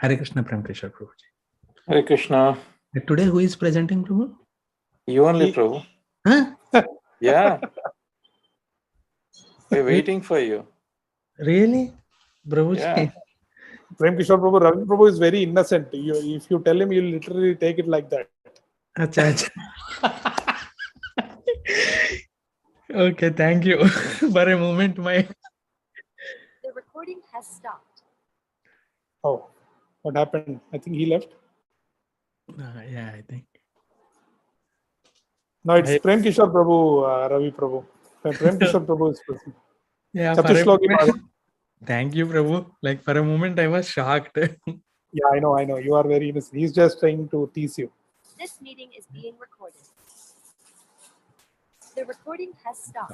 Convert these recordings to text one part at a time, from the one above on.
Hare Krishna, Prem Kishore Prabhuji. Hare Krishna. Today, who is presenting, Prabhu? You only, Prabhu. Huh? Yeah. We're waiting for you. Really? Prabhuji? Yeah. Prem Kishore Prabhu, Ravi Prabhu is very innocent. If you tell him, you'll literally take it like that. Acha, acha. Okay, thank you. For a moment, The recording has stopped. Oh, what happened? I think he left. Yeah, I think. No, it's Prem Kishore Prabhu, Ravi Prabhu. Prem Kishore Prabhu is present. Yeah, Catur Sloki Bhagavad. Thank you, Prabhu. Like for a moment, I was shocked. Yeah, I know. You are very innocent. He's just trying to tease you. This meeting is being recorded. The recording has stopped.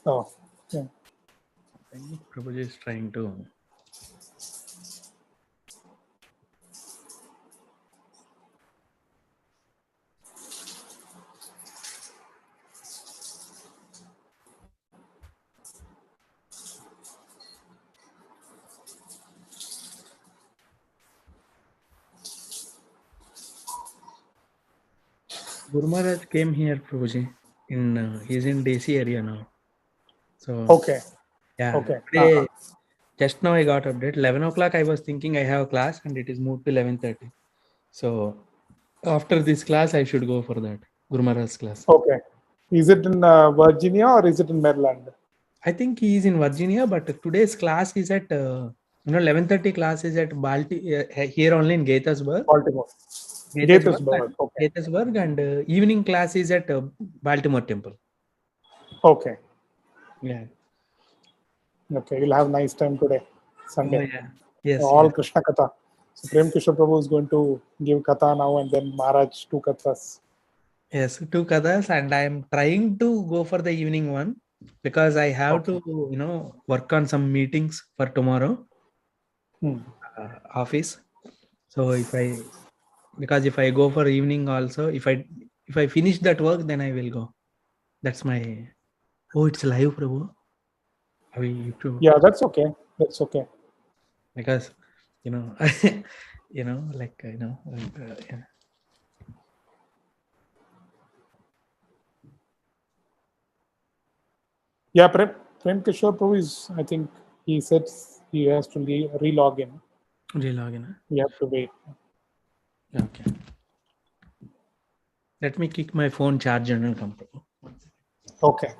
Oh, yeah. I think Prabhuji is trying to. Guru Maharaj came here, Prabhuji. He's in DC area now. So Okay. yeah. Okay. Today, just now I got update. 11 o'clock I was thinking I have class and it is moved to 11:30. So after this class I should go for that Guru Maharaj's class. Okay. Is it in Virginia or is it in Maryland? I think he is in Virginia, but today's class is at 11:30 class is at here only in Gaithersburg. Baltimore. Gaithersburg. Okay. Gaithersburg, and evening class is at Baltimore Temple. Okay. Yeah. Okay. You'll have a nice time today, Sunday. Oh, yeah. Yes. All yes. Krishna Katha. So Prem Kishore Prabhu is going to give Katha now and then Maharaj 2 Kathas. Yes, 2 kathas, and I am trying to go for the evening one because I have to, work on some meetings for tomorrow. Office. So if I go for evening also, if I finish that work, then I will go. That's my. Oh, it's live, Prabhu. Yeah, that's okay. That's okay. Because yeah. Yeah, Prem Kishore Prabhu is, I think he said he has to re-log in. Relog in. You have to wait. Okay. Let me kick my phone charger and come. Okay.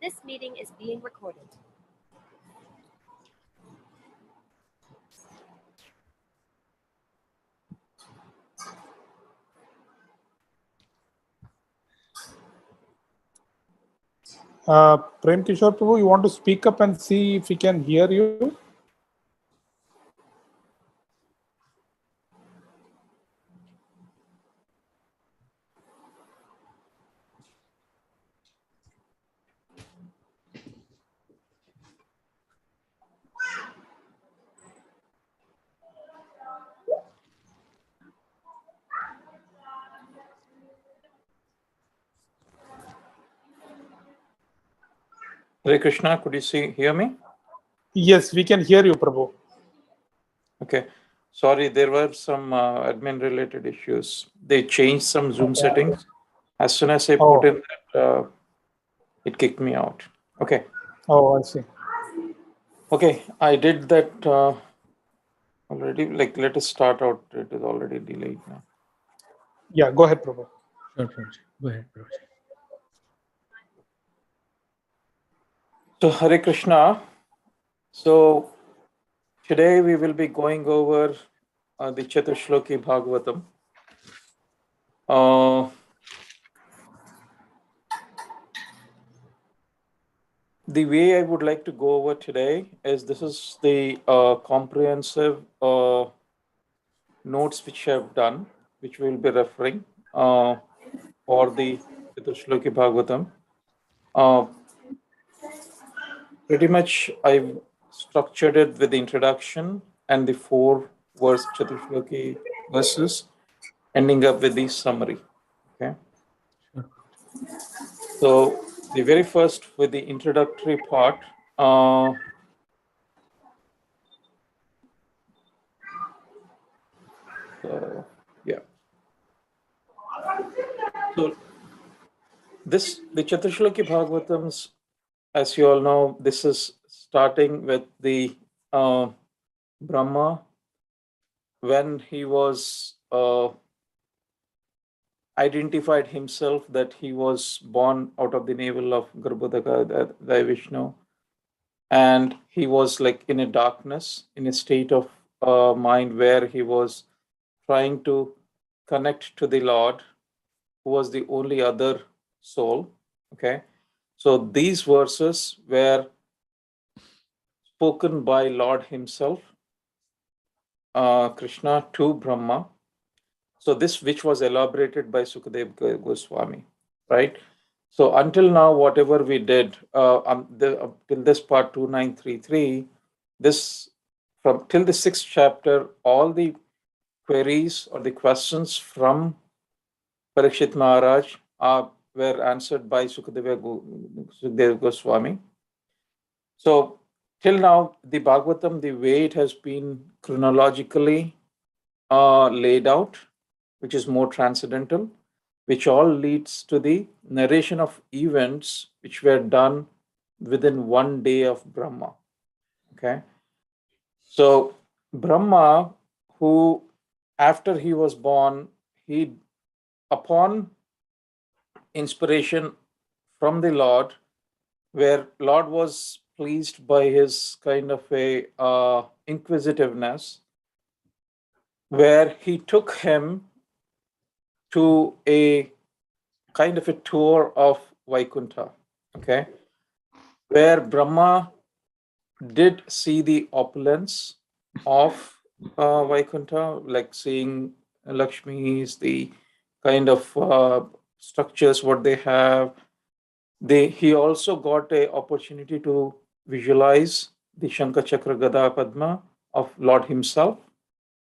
This meeting is being recorded. Prem Kishore Prabhu, you want to speak up and see if we can hear you? Hare Krishna, could you hear me? Yes, we can hear you, Prabhu. Okay. Sorry, there were some admin related issues. They changed some Zoom settings. As soon as I put in that, it kicked me out. Okay. Oh, I see. Okay, I did that already. Let us start out. It is already delayed now. Yeah, go ahead, Prabhu. Sure, Prabhuji. Go ahead, Prabhuji. So, Hare Krishna. So, today we will be going over the Catur Sloki Bhagavatam. The way I would like to go over today is this is the comprehensive notes which I've done, which we'll be referring for the Sloki Bhagavatam. Pretty much I've structured it with the introduction and the 4 verse Chatushloki verses, ending up with the summary. Okay. So the very first with the introductory part, yeah. So the Chatushloki Bhagavatams, as you all know, this is starting with the Brahma when he was identified himself that he was born out of the navel of Garbhodaka, the Vishnu, and he was like in a darkness, in a state of mind where he was trying to connect to the Lord, who was the only other soul. Okay, so these verses were spoken by Lord himself, Krishna, to Brahma. So this, which was elaborated by Sukadev Goswami, right? So until now, whatever we did till this part 2933, this from till the 6th chapter, all the queries or the questions from Parikshit Maharaj were answered by Sukadev Goswami. So till now, the Bhagavatam, the way it has been chronologically laid out, which is more transcendental, which all leads to the narration of events which were done within one day of Brahma. Okay. So Brahma, who after he was born, he, upon inspiration from the Lord, where Lord was pleased by his kind of a inquisitiveness, where he took him to a kind of a tour of Vaikuntha, okay, where Brahma did see the opulence of Vaikuntha, like seeing Lakshmi's, the kind of structures what they have. He also got a opportunity to visualize the Shankha Chakra Gada Padma of Lord himself,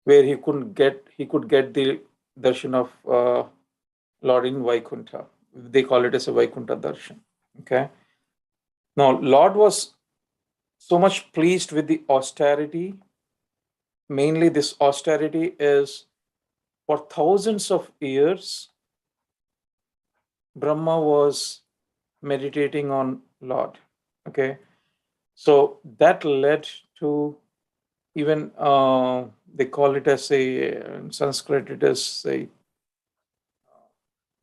where he could get the darshan of Lord in Vaikuntha. They call it as a Vaikuntha darshan. Okay. Now, Lord was so much pleased with the austerity. Mainly, this austerity is for thousands of years, Brahma was meditating on Lord. Okay. So that led to even they call it as in Sanskrit, it is a,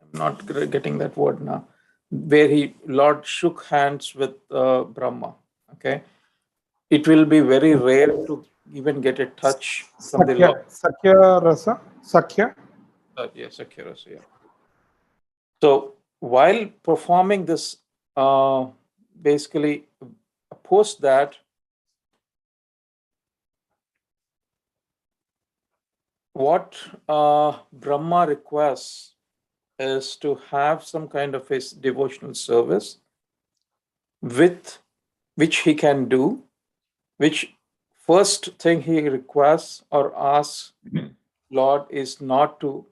I'm not getting that word now, where Lord shook hands with Brahma. Okay. It will be very rare to even get a touch from the Lord. Sakya Rasa? Sakya? Yes, Sakya Rasa, yeah. So while performing this, basically post that, what Brahma requests is to have some kind of a devotional service with which he can do, which first thing he requests or asks Lord is to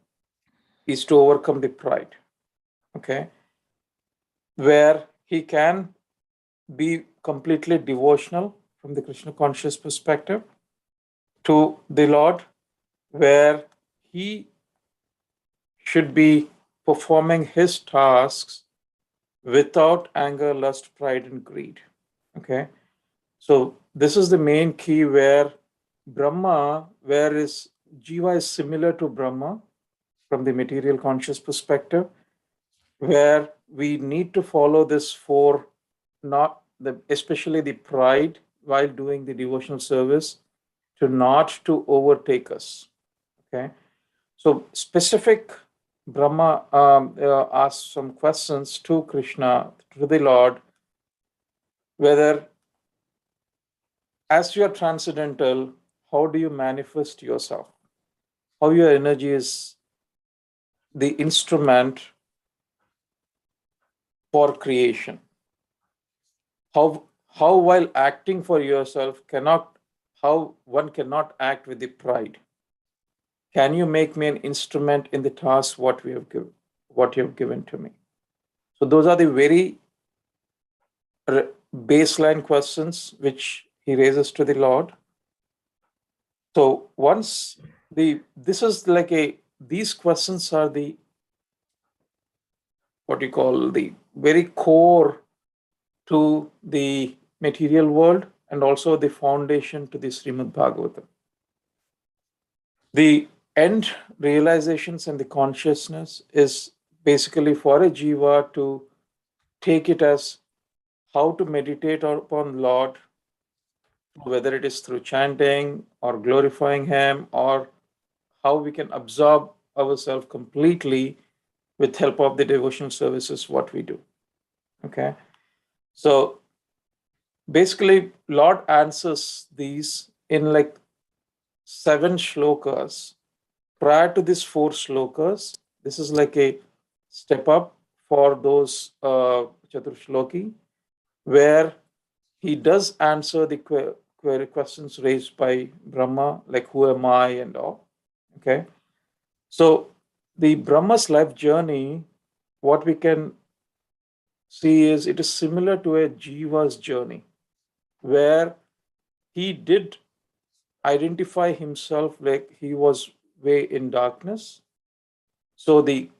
overcome the pride. Okay. Where he can be completely devotional from the Krishna conscious perspective to the Lord, where he should be performing his tasks without anger, lust, pride, and greed. Okay. So this is the main key where Brahma, where is Jiva is similar to Brahma from the material conscious perspective, where we need to follow this for not especially the pride while doing the devotional service, to not to overtake us. Okay. So specific Brahma asks some questions to Krishna, to the Lord, whether as you are transcendental, how do you manifest yourself? how your energy is the instrument for creation. How while acting for yourself how one cannot act with the pride. Can you make me an instrument in the task what you have given to me? So those are the very baseline questions which he raises to the Lord. So once this is like these questions are the what you call the very core to the material world and also the foundation to the Srimad Bhagavatam. The end realizations and the consciousness is basically for a jiva to take it as how to meditate upon Lord, whether it is through chanting or glorifying Him, or how we can absorb ourselves completely with help of the devotional services, what we do. Okay. So basically, Lord answers these in like 7 shlokas. Prior to these 4 shlokas, this is like a step up for those Catur Sloki, where he does answer the questions raised by Brahma, like who am I and all. Okay. So the Brahma's life journey, what we can see is it is similar to a Jiva's journey, where he did identify himself like he was way in darkness. So the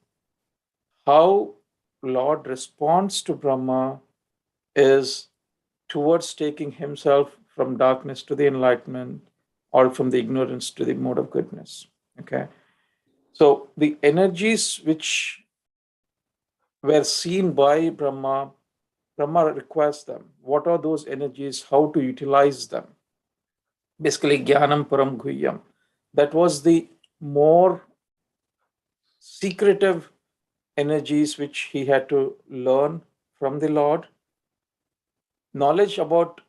how Lord responds to Brahma is towards taking himself from darkness to the enlightenment or from the ignorance to the mode of goodness. Okay. So the energies which were seen by Brahma requires them. What are those energies? How to utilize them? Basically, Jnanam Param Guhyam. That was the more secretive energies which he had to learn from the Lord. Knowledge about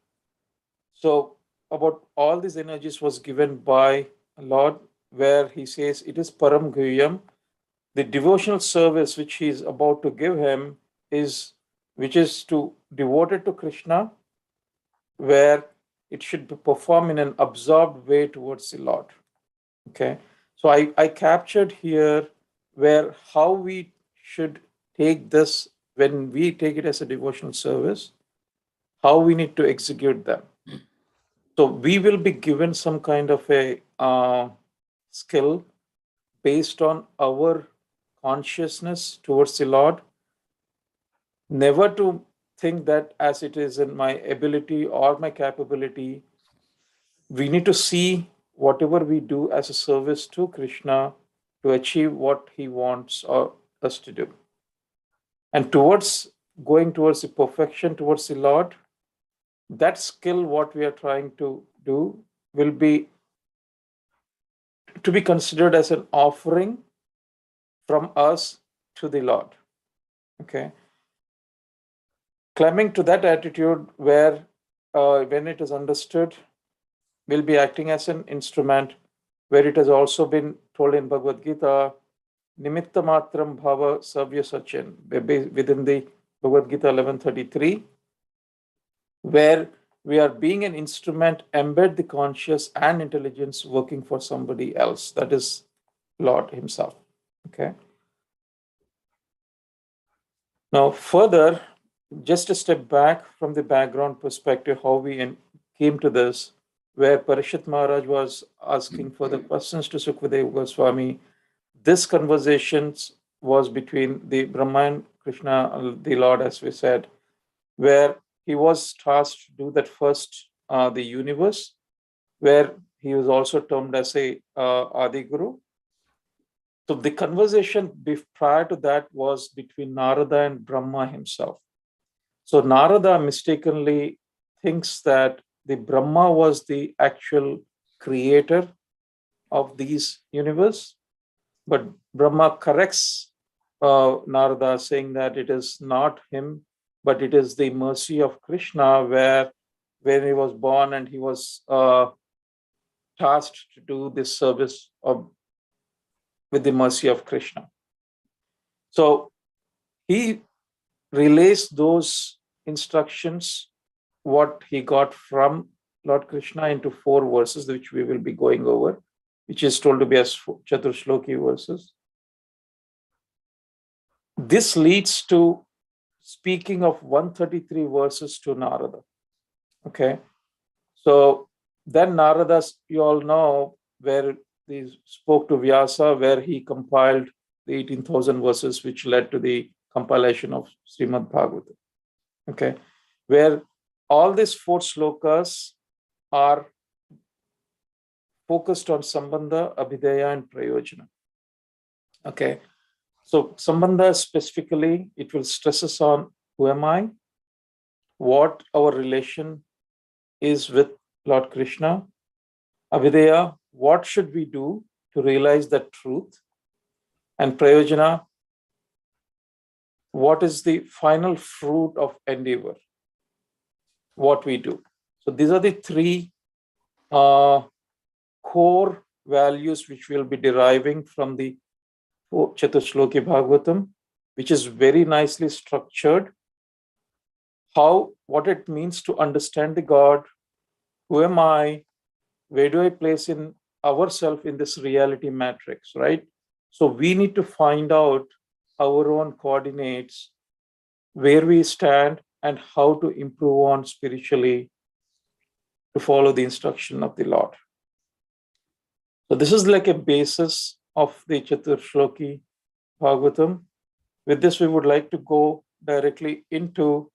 all these energies was given by Lord, where he says it is Param Guhyam. The devotional service which he is about to give him is which is to devote it to Krishna, where it should be performed in an absorbed way towards the Lord. Okay. So I captured here where how we should take this when we take it as a devotional service, how we need to execute them. So we will be given some kind of a skill based on our consciousness towards the Lord. Never to think that as it is in my ability or my capability. We need to see whatever we do as a service to Krishna to achieve what he wants us to do. And towards going towards the perfection towards the Lord, that skill, what we are trying to do, will be to be considered as an offering from us to the Lord. Okay. Climbing to that attitude where when it is understood, will be acting as an instrument, where it has also been told in Bhagavad Gita, Nimitta Matram Bhava Savya Sachin, within the Bhagavad Gita 11:33, where we are being an instrument, embed the conscious and intelligence working for somebody else. That is Lord himself. Okay. Now, further, just a step back from the background perspective, how we came to this, where Parishit Maharaj was asking further questions to Sukadeva Goswami. This conversation was between the Brahma and Krishna, the Lord, as we said, where he was tasked to do that first, the universe, where he was also termed as a Adi Guru. So the conversation prior to that was between Narada and Brahma himself. So Narada mistakenly thinks that the Brahma was the actual creator of these universe, but Brahma corrects Narada, saying that it is not him, but it is the mercy of Krishna, where when he was born and he was tasked to do this service of with the mercy of Krishna. So he relays those instructions, what he got from Lord Krishna, into 4 verses, which we will be going over, which is told to be as Catur Sloki verses. This leads to speaking of 133 verses to Narada. Okay. So then Narada, you all know, where he spoke to Vyasa, where he compiled the 18,000 verses, which led to the compilation of Srimad Bhagavatam. Okay. Where all these 4 slokas are focused on Sambandha, Abhidheya, and Prayojana. Okay. So Sambandha specifically, it will stress us on who am I, what our relation is with Lord Krishna. Abhidheya, what should we do to realize that truth? And Prayojana, what is the final fruit of endeavor? What we do. So these are the 3 core values which we'll be deriving from the Catur Sloki Bhagavatam, which is very nicely structured. What it means to understand the God, who am I, where do I place in ourselves in this reality matrix, right? So we need to find out our own coordinates, where we stand, and how to improve on spiritually to follow the instruction of the Lord. So this is like a basis of the Catur Sloki Bhagavatam. With this, we would like to go directly into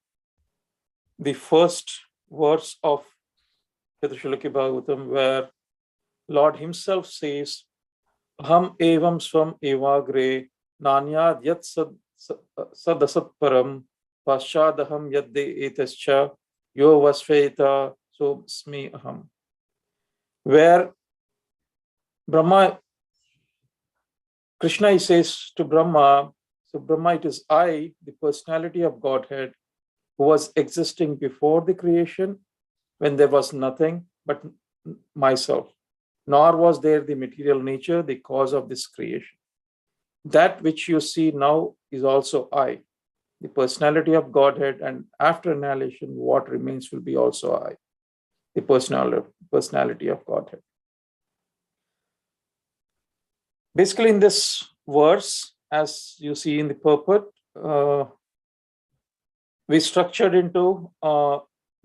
the first verse of Catur Sloki Bhagavatam, where Lord himself says, Aham evam swam evagre nanyad yat sadasat param paschadaham yadde etascha yo vasveta so smi aham. Where Krishna says to Brahma, so Brahma, it is I, the personality of Godhead, who was existing before the creation, when there was nothing but myself, nor was there the material nature, the cause of this creation. That which you see now is also I, the personality of Godhead, and after annihilation, what remains will be also I, the personality of Godhead. Basically, in this verse, as you see in the purport, we structured into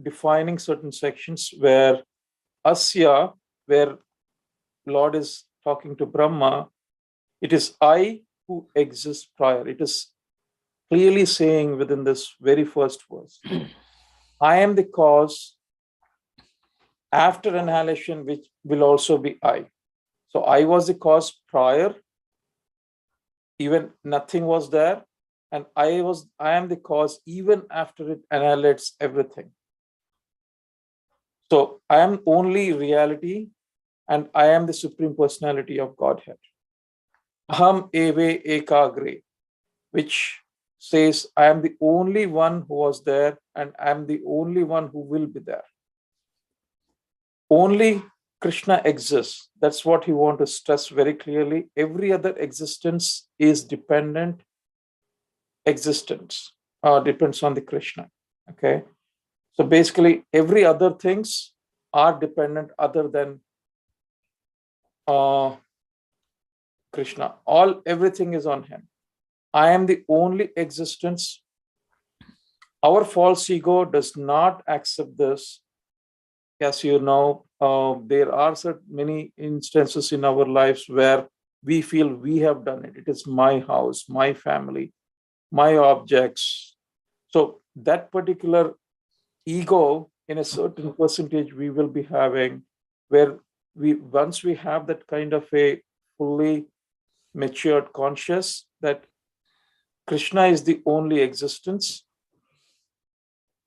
defining certain sections where Asya, where Lord is talking to Brahma, it is I who exists prior. It is clearly saying within this very first verse, I am the cause after annihilation, which will also be I. So I was the cause prior, even nothing was there, and I am the cause even after it annihilates everything. So I am only reality, and I am the supreme personality of Godhead. Aham eve ekagre, which says I am the only one who was there, and I am the only one who will be there. Only Krishna exists. That's what he wants to stress very clearly. Every other existence is dependent existence, depends on the Krishna. Okay. So basically, every other things are dependent other than Krishna. Everything is on him. I am the only existence. Our false ego does not accept this. As you know, there are many instances in our lives where we feel we have done it. It is my house, my family, my objects. So that particular ego, in a certain percentage, we will be having, where once we have that kind of a fully matured conscious that Krishna is the only existence,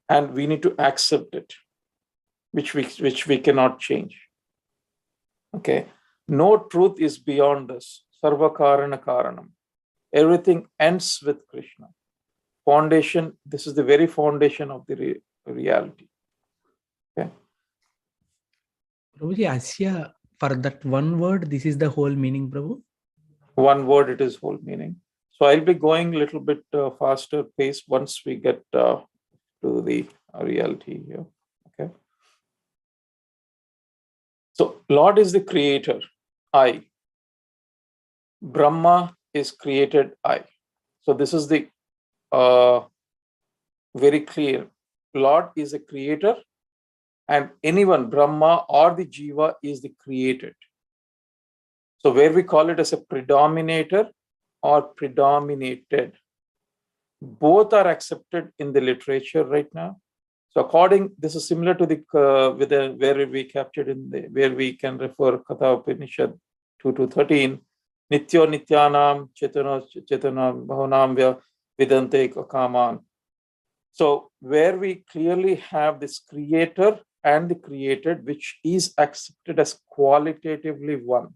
and we need to accept it, which we cannot change. Okay. No truth is beyond this. Sarva karana karanam. Everything ends with Krishna. Foundation, this is the very foundation of the reality. Okay. Prabhuji, Asya, for that one word, this is the whole meaning, Prabhu? one word, it is whole meaning. So I'll be going a little bit faster pace once we get to the reality here. Okay. So Lord is the creator, I. Brahma is created, I. So this is the very clear. Lord is a creator, and anyone, Brahma or the Jiva, is the created. So where we call it as a predominator or predominated, both are accepted in the literature right now. So this is similar to the where we captured in the where we can refer Katha Upanishad 2 to 13. Nityo Nityanam Chetana Bhavanam Vidante Kaman. So where we clearly have this creator and the created, which is accepted as qualitatively one,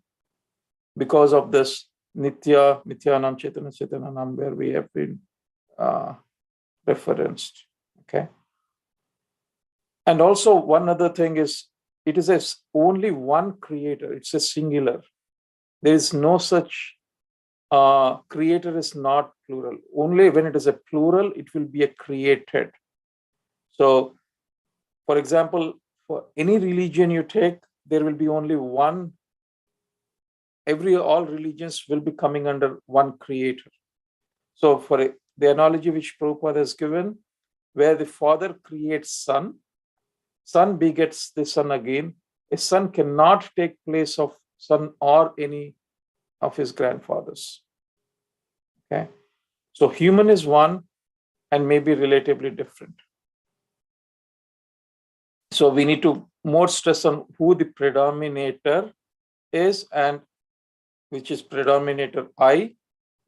because of this Nityanam Chetananam, where we have been referenced. Okay. And also one other thing is, it is only one creator. It's a singular. There is no such creator is not plural. Only when it is a plural, it will be a created. So, for example, for any religion you take, there will be only one. All religions will be coming under one creator. So for the analogy which Prabhupada has given, where the father creates son begets the son again. A son cannot take place of son or any of his grandfathers. Okay. So human is one and may be relatively different. So we need to more stress on who the predominator is, and which is predominator I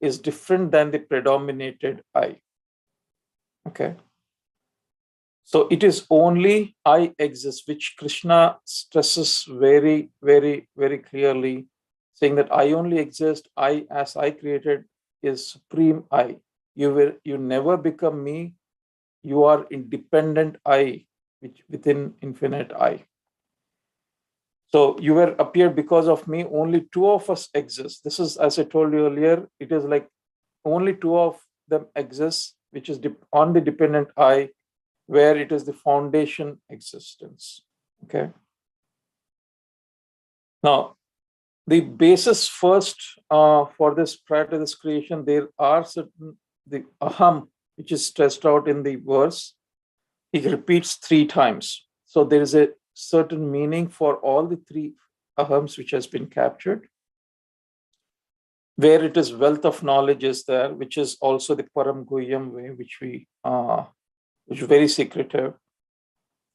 is different than the predominated I. Okay. So it is only I exist, which Krishna stresses very, very, very clearly, saying that I only exist, I as I created is supreme I. You never become me, you are independent I, which within infinite I. So you were appeared because of me, only two of us exist. This is, as I told you earlier, it is like only two of them exist, which is on the dependent I, where it is the foundation existence. Okay. Now, the basis first for this, prior to this creation, there are certain, the aham, which is stressed out in the verse, he repeats 3 times. So there is a certain meaning for all the 3 ahams which has been captured. Where it is wealth of knowledge is there, which is also the Param Guhyam way, which is very secretive.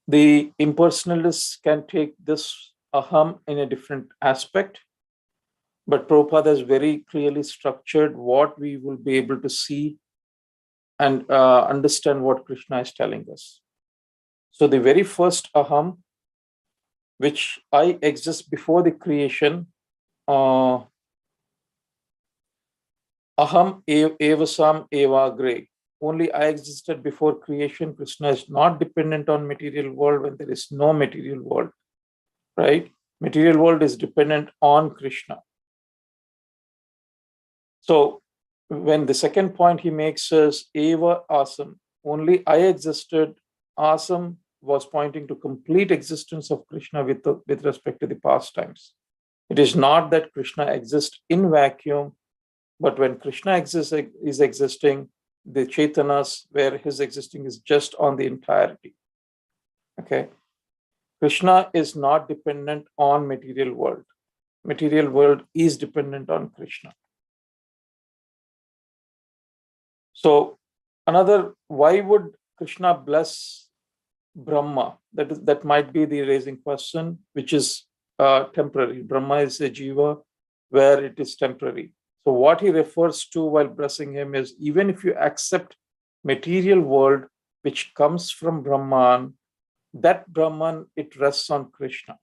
The impersonalists can take this aham in a different aspect, but Prabhupada has very clearly structured what we will be able to see and understand what Krishna is telling us. So the very first aham, which I exist before the creation, aham evasam evagre. Only I existed before creation. Krishna is not dependent on material world when there is no material world, right? Material world is dependent on Krishna. So when the second point he makes is eva asam, only I existed. Asam was pointing to complete existence of Krishna with respect to the past times. It is not that Krishna exists in vacuum, but when Krishna is existing, the Chaitanas, where his existing is just on the entirety. Okay. Krishna is not dependent on material world. Material world is dependent on Krishna. So why would Krishna bless Brahma? That might be the raising question, which is temporary. Brahma is a jiva where it is temporary. So what he refers to while blessing him is, even if you accept material world, which comes from Brahman, that Brahman, it rests on Krishna.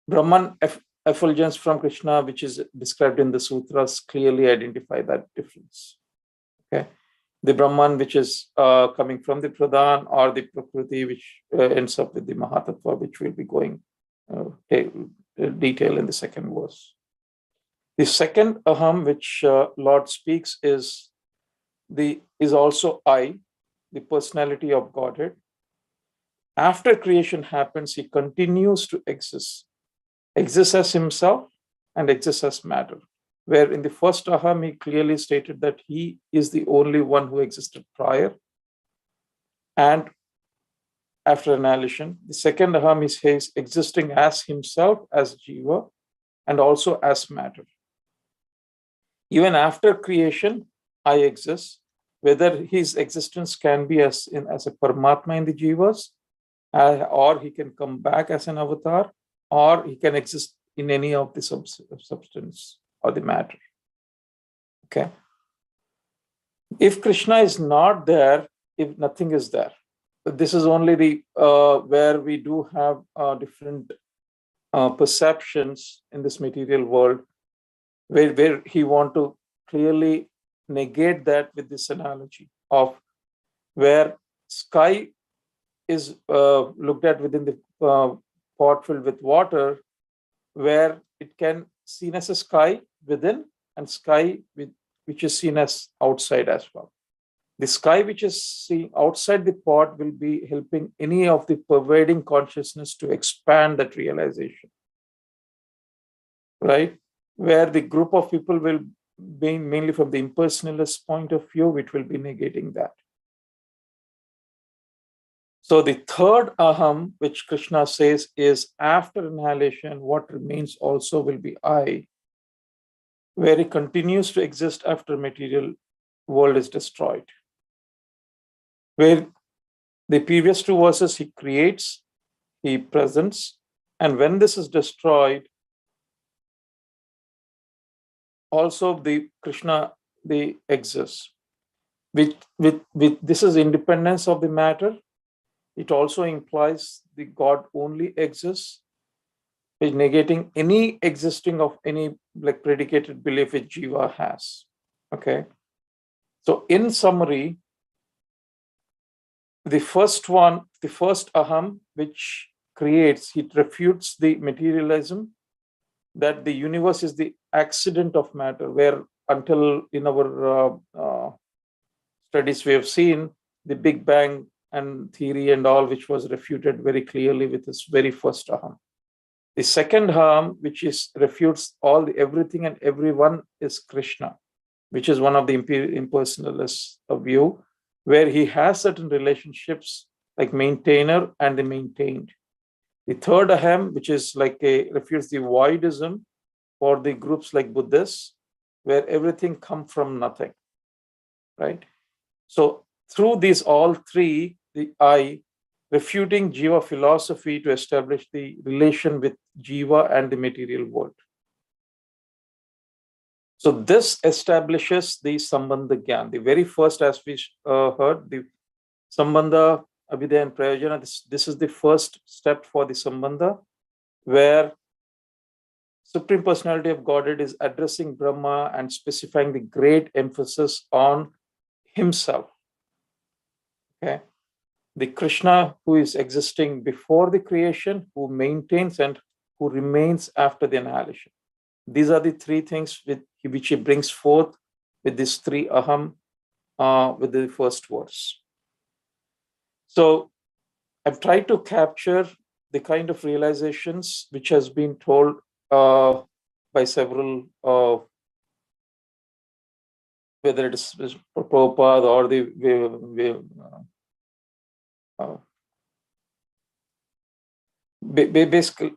Brahman effulgence from Krishna, which is described in the sutras, clearly identify that difference. Okay. The Brahman, which is coming from the Pradhan, or the Prakriti, which ends up with the Mahatattva, which we'll be going detail in the second verse. The second aham, which Lord speaks, is also I, the personality of Godhead. After creation happens, he continues to exist as himself and exists as matter. Where in the first aham, he clearly stated that he is the only one who existed prior and after annihilation. The second aham is his existing as himself, as jiva, and also as matter. Even after creation, I exist. Whether his existence can be as a Paramatma in the jivas, or he can come back as an avatar, or he can exist in any of the substance or the matter. Okay. If Krishna is not there, if nothing is there, this is only the where we do have different perceptions in this material world, where he want to clearly negate that with this analogy of where sky is looked at within the pot filled with water, where it can seen as a sky within and sky which is seen as outside as well. The sky which is seen outside the pot will be helping any of the pervading consciousness to expand that realization, right? Where the group of people will be mainly from the impersonalist point of view, which will be negating that. So the third aham, which Krishna says is after annihilation, what remains also will be I, where it continues to exist after material world is destroyed. Where the previous two verses, he creates, he presents, and when this is destroyed, also the Krishna, the exists. With this is independence of the matter. It also implies the God only exists, is negating any existing of any like predicated belief which jiva has. Okay. So in summary, the first aham, which creates, it refutes the materialism that the universe is the accident of matter, where until in our studies we have seen the Big Bang and theory and all, which was refuted very clearly with this very first aham. The second aham, which is refutes everything and everyone, is Krishna, which is one of the impersonalist view, where he has certain relationships like maintainer and the maintained. The third aham, which is like refutes the voidism for the groups like Buddhists, where everything comes from nothing, right? So through these all three, the I, refuting jiva philosophy to establish the relation with jiva and the material world. So this establishes the Sambandha Gyan. The very first, as we heard, the Sambandha, Abhidaya and Prayojana, this is the first step for the Sambandha, where Supreme Personality of Godhead is addressing Brahma and specifying the great emphasis on himself. Okay. The Krishna who is existing before the creation, who maintains and who remains after the annihilation. These are the three things which he brings forth with these three aham with the first verse. So I've tried to capture the kind of realizations which has been told by several, whether it is Prabhupada or the basically.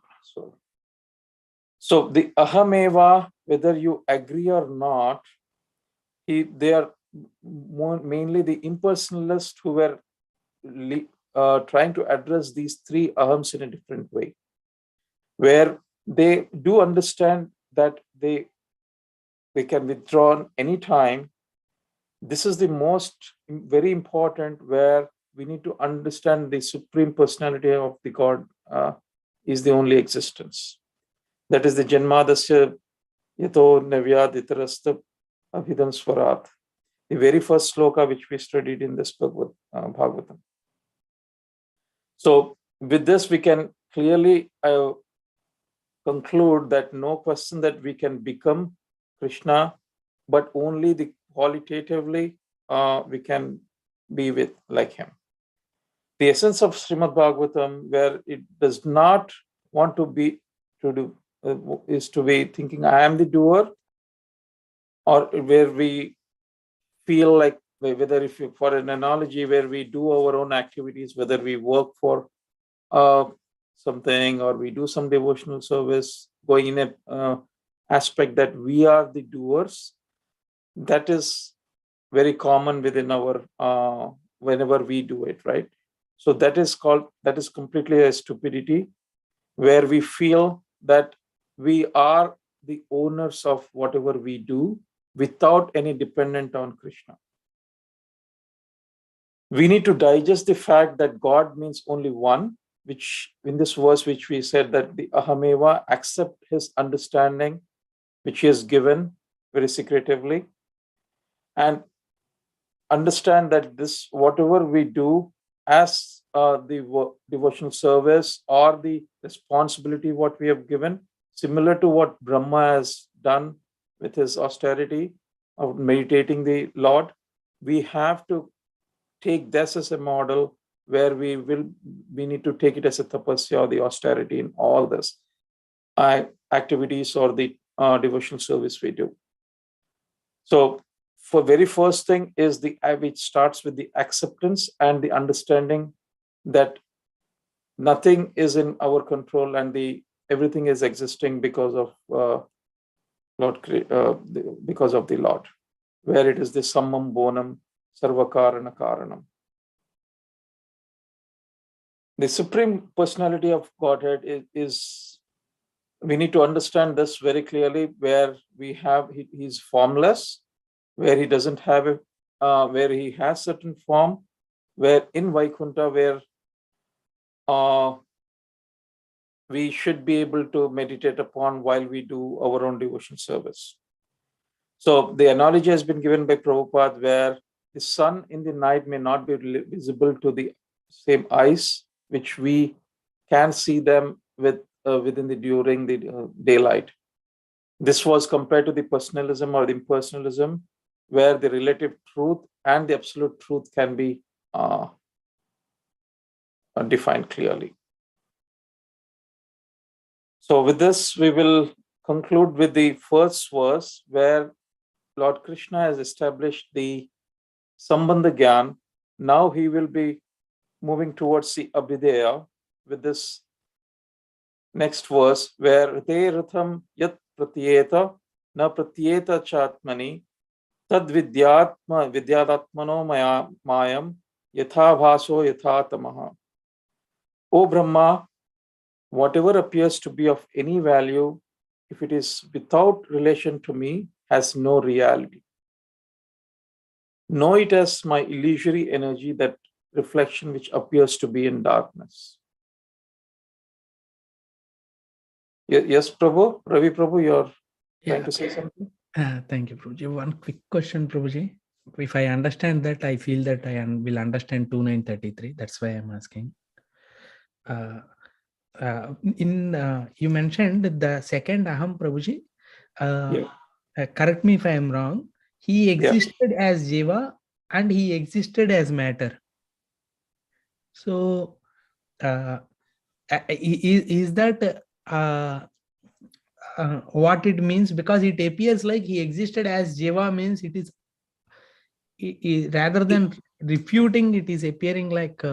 So the ahameva, whether you agree or not, they are mainly the impersonalists who were trying to address these three ahams in a different way, where they do understand that they can withdraw any time. This is the most very important, where we need to understand the Supreme Personality of the God is the only existence. That is the Janmadasya Yato Navyaditarastha Abhidam Swarat, the very first sloka which we studied in this Bhagavatam. So with this, we can clearly conclude that no question that we can become Krishna, but only the qualitatively we can be with like him. The essence of Srimad Bhagavatam, where it does not want to be to do, is to be thinking I am the doer, or where we feel like, whether if you, for an analogy, where we do our own activities, whether we work for something or we do some devotional service, going in a aspect that we are the doers, that is very common within our whenever we do it, right? So that is completely a stupidity, where we feel that we are the owners of whatever we do without any dependent on Krishna. We need to digest the fact that God means only one, which in this verse, which we said that the Ahameva, accept his understanding, which he has given very secretively, and understand that this, whatever we do as the devotional service or the responsibility what we have given, similar to what Brahma has done with his austerity of meditating the Lord, we have to take this as a model, where we need to take it as a tapasya, or the austerity in all this activities or the devotional service we do. So for very first thing is which starts with the acceptance and the understanding that nothing is in our control, and everything is existing because of because of the Lord, where it is the sammam bonam sarvakarana karanam. The Supreme Personality of Godhead is we need to understand this very clearly, where we have he's formless, where he doesn't have where he has certain form, where in Vaikuntha, where we should be able to meditate upon while we do our own devotion service. So the analogy has been given by Prabhupada, where the sun in the night may not be visible to the same eyes, which we can see them during the daylight. This was compared to the personalism or the impersonalism, where the relative truth and the absolute truth can be defined clearly. So with this, we will conclude with the first verse, where Lord Krishna has established the Sambandha Gyan. Now he will be moving towards the Abhideya with this next verse, where te ratham yat pratyeta na pratyeta chatmani tad vidyadatmano mayam yatha bhaso yatha tamaha. O Brahma, whatever appears to be of any value, if it is without relation to me, has no reality. Know it as my illusory energy, that reflection which appears to be in darkness. Yes, Prabhu, Ravi Prabhu, you're trying to say something? Thank you, Prabhuji. One quick question, Prabhuji. If I understand that, I feel that I will understand 2933. That's why I'm asking. You mentioned the second Aham, Prabhuji. Correct me if I am wrong. He existed as Jiva and he existed as matter. So, is that what it means? Because it appears like he existed as Jiva means it is rather than refuting, it is appearing like.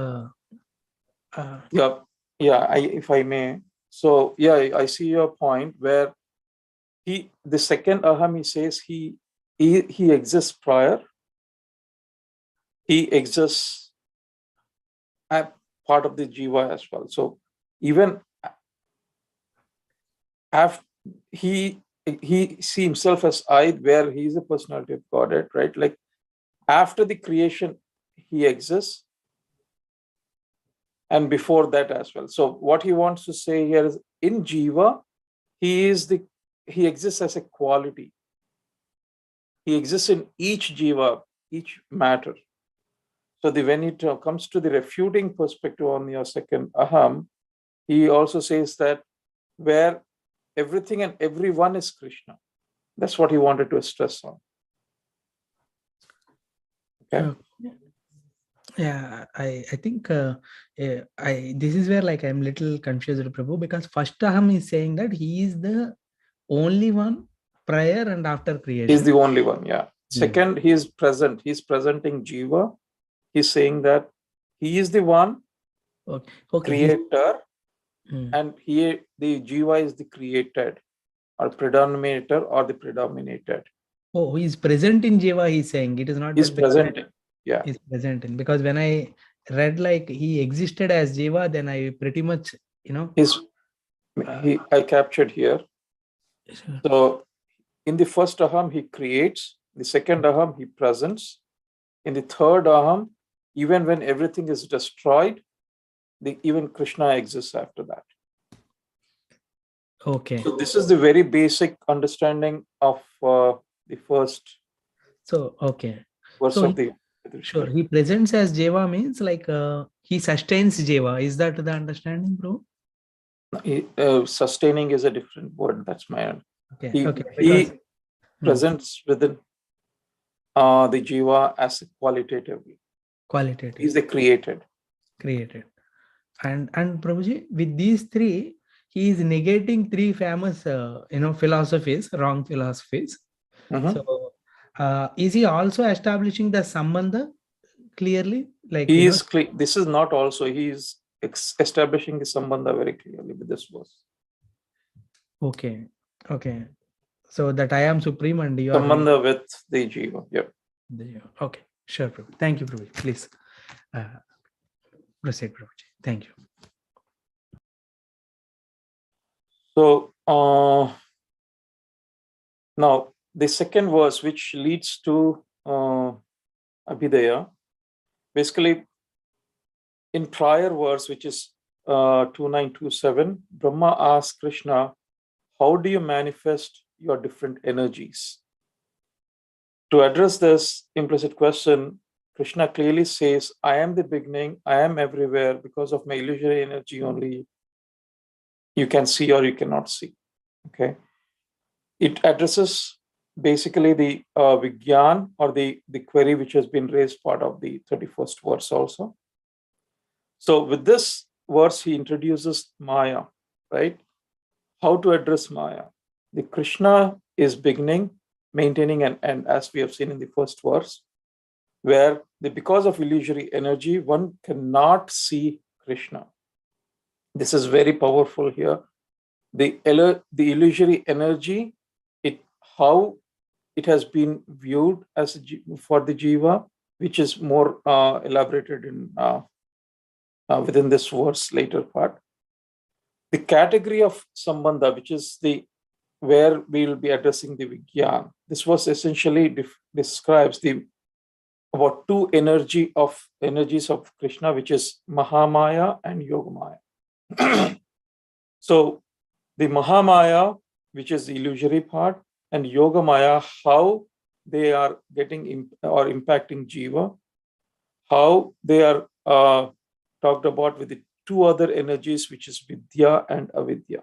If I may. So I see your point, where the second Aham, he says he exists prior. He exists as part of the Jiva as well. So even after he sees himself as I, where he is a personality of Godhead, right? Like after the creation, he exists, and before that as well. So what he wants to say here is, in Jiva, he exists as a quality. He exists in each Jiva, each matter. So when it comes to the refuting perspective on your second Aham, he also says that where everything and everyone is Krishna. That's what he wanted to stress on. Okay. Yeah, I think this is where like I'm little confused, Prabhu, because first Aham is saying that he is the only one prior and after creation. He's the only one, yeah. Second, he is present. He's presenting Jiva. He's saying that he is the one creator, and the Jiva is the created, or predominator, or the predominated. Oh, he is present in Jiva, he's saying. It is not He's that presenting. Yeah. He's present in, because when I read like he existed as Jiva, then I pretty much, I captured here. So in the first Aham, he creates. The second Aham, he presents. In the third Aham, even when everything is destroyed, even Krishna exists after that. Okay. So this is the very basic understanding of the first. So, okay. Verse so of the. Sure. He presents as Jiva means like he sustains Jiva. Is that the understanding, bro? Sustaining is a different word. That's my own. Okay. He presents within the Jiva as qualitatively. Qualitative. He's the created. And Prabhuji, with these three, he is negating three famous philosophies, wrong philosophies. So is he also establishing the sambandha clearly? Like he is this is not also, he is establishing the sambandha very clearly with this verse. Okay. So that I am supreme and you sambandha with the Jiva. Yep. Okay. Sure, Prabhu. Thank you, Prabhu. Please proceed, Prabhuji. Thank you. So now the second verse, which leads to Abhidaya, basically in prior verse, which is 2927, Brahma asks Krishna, how do you manifest your different energies? To address this implicit question, Krishna clearly says, I am the beginning, I am everywhere. Because of my illusory energy only, you can see or you cannot see. Okay. It addresses basically the Vigyan, or the query which has been raised part of the 31st verse also. So with this verse, he introduces Maya, right? How to address Maya. The Krishna is beginning, maintaining an end, as we have seen in the first verse, where because of illusory energy, one cannot see Krishna. This is very powerful here. The illusory energy, how it has been viewed as for the Jiva, which is more elaborated in within this verse later part. The category of sambandha, which is where we will be addressing the Vigyan. This verse essentially describes about two energies of Krishna, which is Mahamaya and Yogamaya. So the Mahamaya, which is the illusory part, and Yogamaya, how they are getting or impacting Jiva, how they are talked about with the two other energies, which is Vidya and Avidya.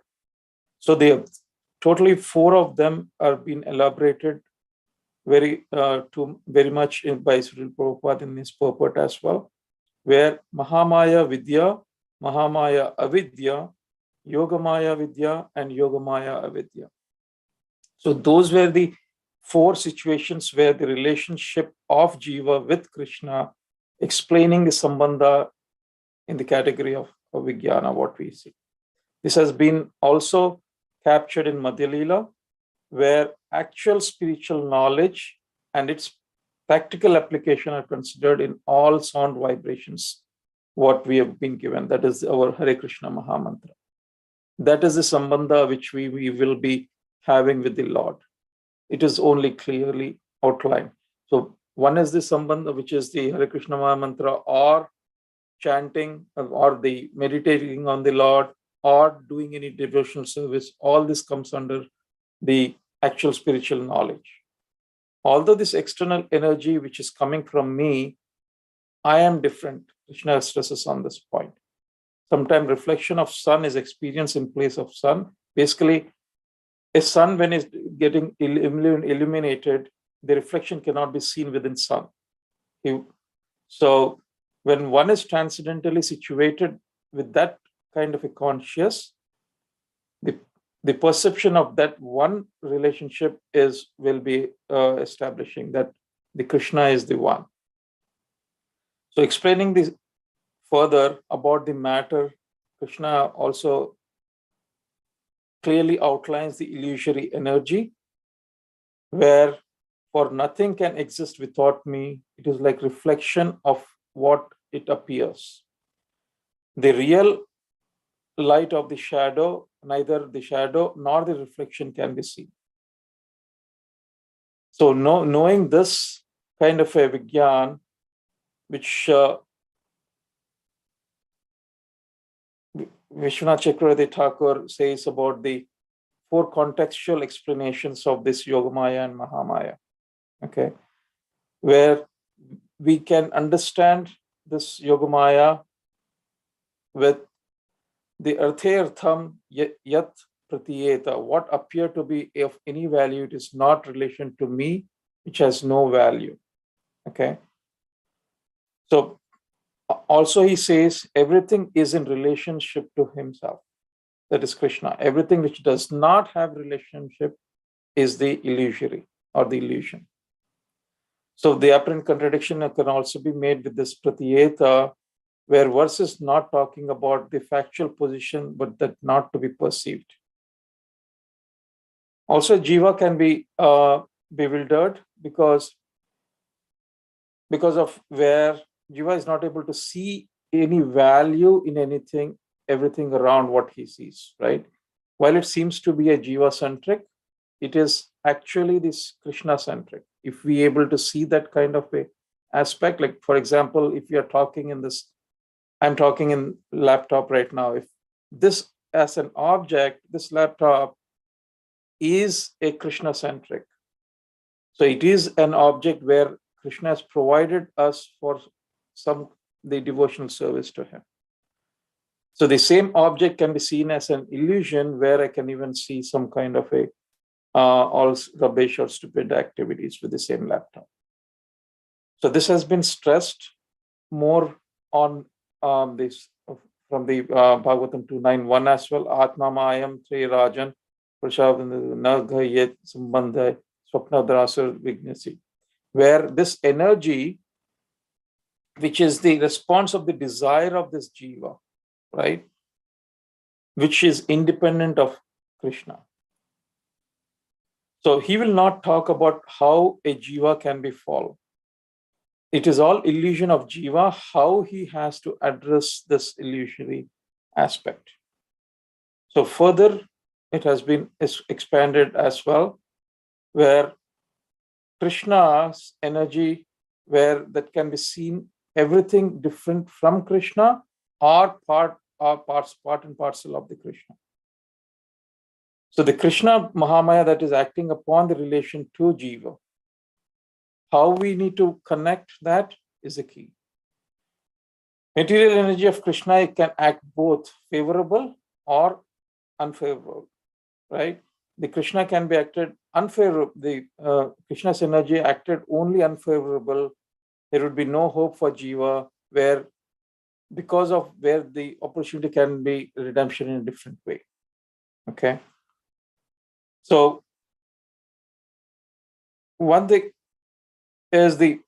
So they have totally four of them are being elaborated very much by Srila Prabhupada in his purport as well, where Mahamaya Vidya, Mahamaya Avidya, Yogamaya Vidya, and Yogamaya Avidya. So those were the four situations where the relationship of Jiva with Krishna, explaining the sambandha in the category of Vijnana, what we see. This has been also captured in Madhya Leela, where actual spiritual knowledge and its practical application are considered in all sound vibrations, what we have been given. That is our Hare Krishna Mahamantra. That is the sambandha which we will be having with the Lord. It is only clearly outlined. So one is the sambandha, which is the Hare Krishna Mahamantra, or chanting, or the meditating on the Lord, or doing any devotional service. All this comes under the actual spiritual knowledge. Although this external energy which is coming from me, I am different. Krishna stresses on this point. Sometimes reflection of sun is experienced in place of sun. Basically, a sun, when getting illuminated, the reflection cannot be seen within sun. So when one is transcendentally situated with that kind of a conscious, the perception of that one relationship will be establishing that the Krishna is the one. So explaining this further about the matter, Krishna also clearly outlines the illusory energy, where for nothing can exist without me. It is like reflection of what it appears. The real light of the shadow, neither the shadow nor the reflection can be seen. So knowing this kind of a Vigyan, which Vishwanath Chakravarti Thakur says about the 4 contextual explanations of this Yogamaya and Mahamaya, okay, where we can understand this Yogamaya with the artham yat pratiyeta, what appear to be of any value, it is not relation to me, which has no value. Okay. So also he says everything is in relationship to himself. That is Krishna. Everything which does not have relationship is the illusory or the illusion. So the apparent contradiction can also be made with this pratiyeta, where verse is not talking about the factual position, but that not to be perceived. Also, jiva can be bewildered because of where jiva is not able to see any value in anything, everything around what he sees, right? While it seems to be a jiva-centric, it is actually this Krishna-centric. If we able to see that kind of a aspect, like for example, if you are talking in this, I'm talking in laptop right now. If this as an object, this laptop is a Krishna-centric. So it is an object where Krishna has provided us for the devotional service to him. So the same object can be seen as an illusion, where I can even see some kind of a all rubbish or stupid activities with the same laptop. So this has been stressed more on this from the Bhagavatam 291 as well. Atma Mayam Tri Rajan Prashadanaghayet Sambandha Swapnadrasar Vignasi, where this energy, which is the response of the desire of this jiva, right, which is independent of Krishna. So he will not talk about how a jiva can be fallen. It is all illusion of jiva, how he has to address this illusory aspect. So further, it has been expanded as well, where Krishna's energy, where that can be seen everything different from Krishna or part and parcel of the Krishna. So the Krishna Mahamaya that is acting upon the relation to jiva, how we need to connect that is the key. Material energy of Krishna, it can act both favorable or unfavorable, right? The Krishna can be acted unfavorable. The Krishna's energy acted only unfavorable. There would be no hope for jiva, where because of where the opportunity can be redemption in a different way. Okay. So one thing is a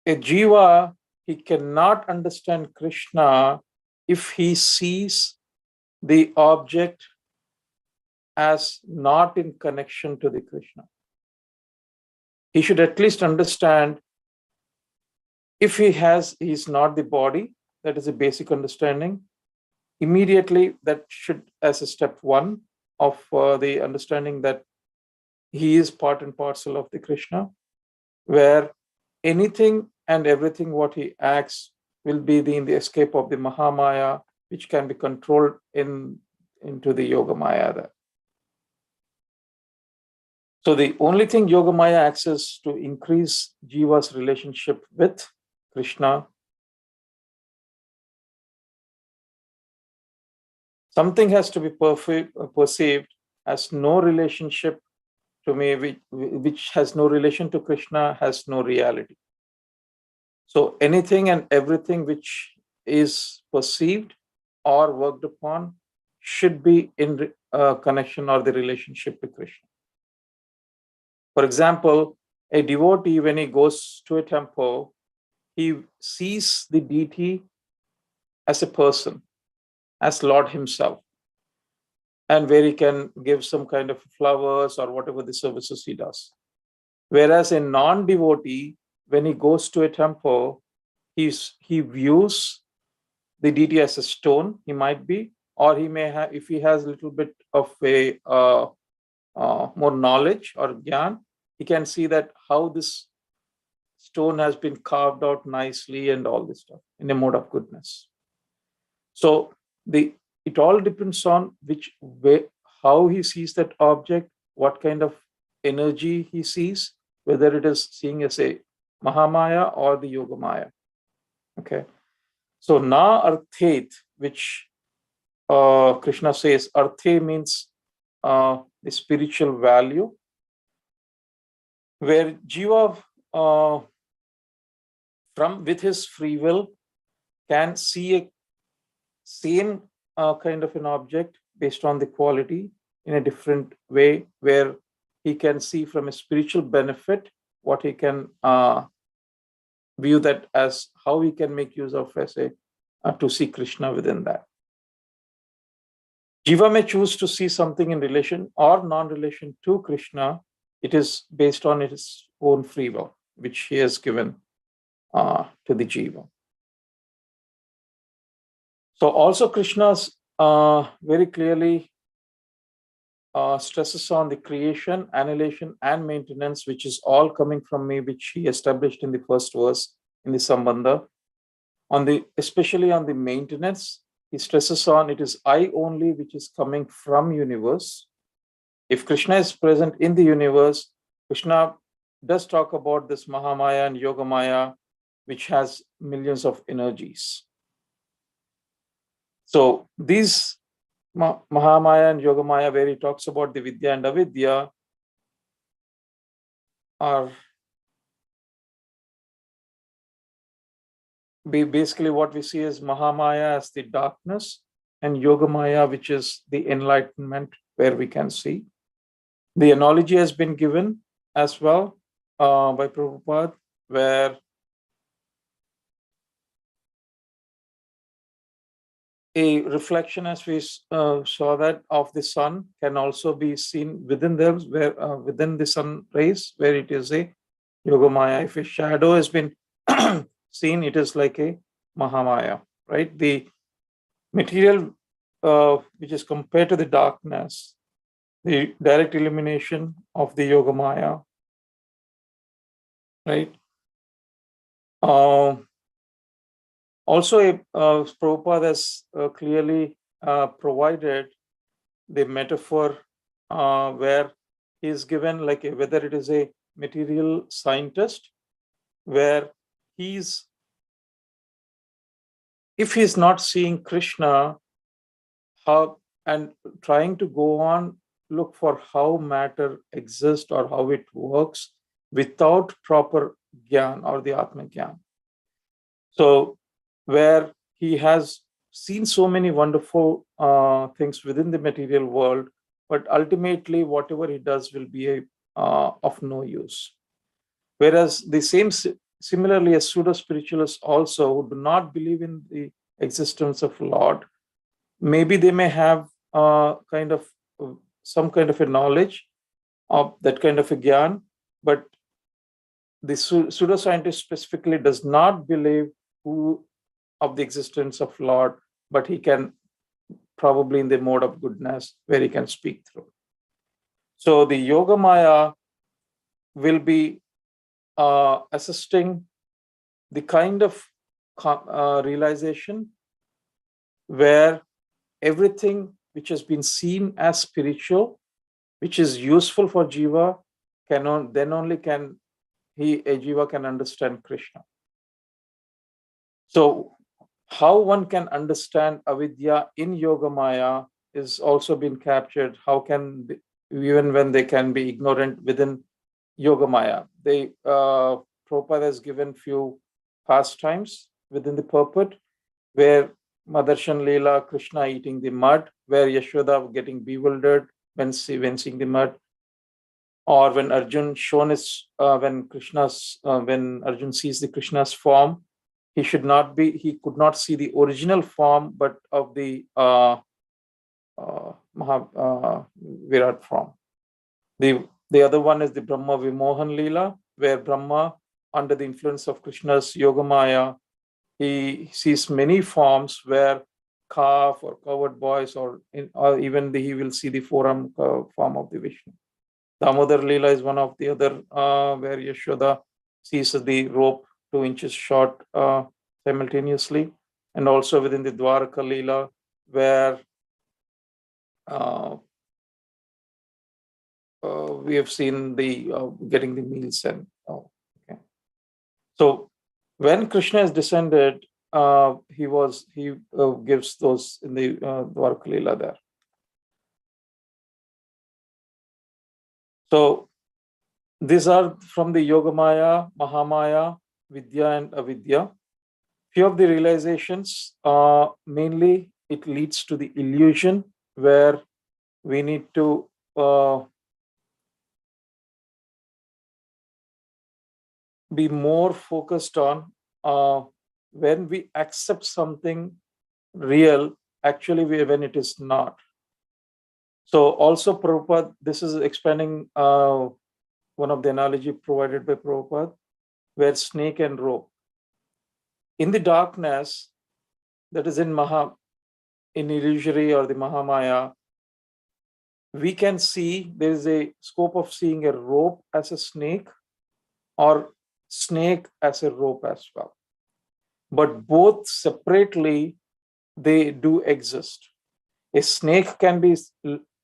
jiva, he cannot understand Krishna if he sees the object as not in connection to the Krishna. He should at least understand, if he's not the body, that is a basic understanding. Immediately, that should, as a step 1 of the understanding that he is part and parcel of the Krishna, where anything and everything what he acts will be in the escape of the Mahamaya, which can be controlled into the Yogamaya. So the only thing Yogamaya acts is to increase jiva's relationship with Krishna. Something has to be perceived has no relationship to me, which has no relation to Krishna, has no reality. So anything and everything which is perceived or worked upon should be in connection or the relationship to Krishna. For example, a devotee, when he goes to a temple, he sees the deity as a person, as Lord himself, and where he can give some kind of flowers or whatever the services he does. Whereas a non-devotee, when he goes to a temple, he views the deity as a stone, he might be, or he may have, if he has a little bit of a more knowledge or gyan, he can see that how this stone has been carved out nicely and all this stuff in a mode of goodness. So it all depends on which way, how he sees that object, what kind of energy he sees, whether it is seeing as a Mahamaya or the Yogamaya. Okay. So na arthet, which Krishna says, arthe means the spiritual value, where Jiva from with his free will can see a same kind of an object based on the quality in a different way, where he can see from a spiritual benefit what he can view that as how he can make use of as a to see Krishna within that. Jiva may choose to see something in relation or non-relation to Krishna. It is based on his own free will, which he has given to the Jiva. So also Krishna's very clearly stresses on the creation, annihilation, and maintenance, which is all coming from me, which he established in the first verse in the Sambandha. Especially on the maintenance, he stresses on it is I only which is coming from universe. If Krishna is present in the universe, Krishna does talk about this Mahamaya and Yogamaya, which has millions of energies. So these Mahamaya and Yogamaya, where he talks about the Vidya and Avidya, are basically what we see as Mahamaya as the darkness and Yogamaya, which is the enlightenment, where we can see. The analogy has been given as well by Prabhupada, where a reflection, as we saw that, of the sun can also be seen within them, where within the sun rays, where it is a Yogamaya. If a shadow has been seen, it is like a Mahamaya, right? The material which is compared to the darkness, the direct illumination of the Yogamaya, right? Also, Prabhupada has clearly provided the metaphor where he is given like whether it is a material scientist, where if he's not seeing Krishna, how and trying to go on look for how matter exists or how it works without proper gyan or the Atma Gyan. So where he has seen so many wonderful things within the material world, but ultimately whatever he does will be of no use. Whereas the similarly as pseudo-spiritualists also who do not believe in the existence of Lord, maybe they may have some kind of a knowledge of that kind of a gyan, but the pseudoscientist specifically does not believe of the existence of Lord, but he can probably in the mode of goodness where he can speak through. So the Yogamaya will be assisting the kind of realization where everything which has been seen as spiritual, which is useful for Jiva, then only can a Jiva can understand Krishna. So how one can understand avidya in Yogamaya is also been captured. How can even when they can be ignorant within Yogamaya? Prabhupada has given few pastimes within the purport, where Madarshan Leela, Krishna eating the mud, where Yashoda getting bewildered when seeing the mud, or when Arjun shown his when Arjun sees the Krishna's form, he could not see the original form, but of the Virat form. The other one is the Brahma Vimohan Leela, where Brahma, under the influence of Krishna's Yogamaya, he sees many forms where calf or covered boys, or even he will see the forearm form of the Vishnu. Damodar Leela is one of the other where Yashoda sees the rope 2 inches short simultaneously, and also within the Dwaraka Leela, where we have seen the getting the meals and okay. So when Krishna is descended, he gives those in the Dwaraka Leela there. So these are from the Yogamaya, Mahamaya, Vidya and Avidya. Few of the realizations, mainly it leads to the illusion, where we need to be more focused on when we accept something real, actually when it is not. So also Prabhupada, this is expanding one of the analogy provided by Prabhupada, where snake and rope. In the darkness, that is in illusory or the Mahamaya, we can see there is a scope of seeing a rope as a snake or snake as a rope as well. But both separately, they do exist. A snake can be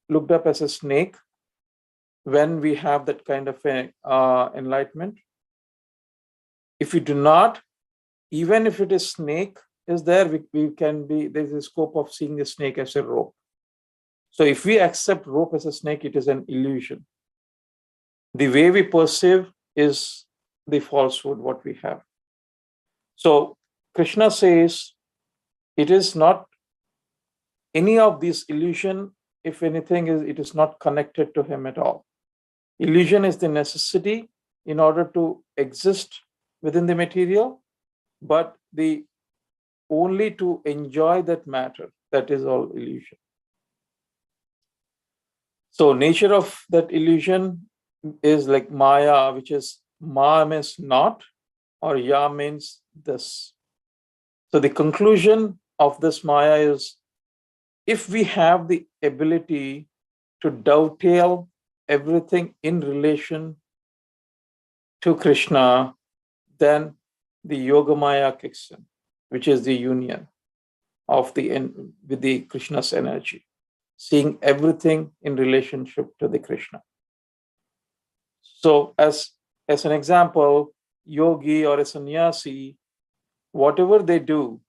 looked up as a snake when we have that kind of enlightenment. If we do not, even if it is snake is there, there's a scope of seeing the snake as a rope. So if we accept rope as a snake, it is an illusion. The way we perceive is the falsehood, what we have. So Krishna says it is not any of these illusion. If anything, it is not connected to him at all. Illusion is the necessity in order to exist within the material, but only to enjoy that matter, that is all illusion. So nature of that illusion is like Maya, which is Ma means not, or Ya means this. So the conclusion of this Maya is, if we have the ability to dovetail everything in relation to Krishna, then the Yogamaya kicks in, which is the union of with the Krishna's energy, seeing everything in relationship to the Krishna. So as an example, yogi or a sannyasi, whatever they do,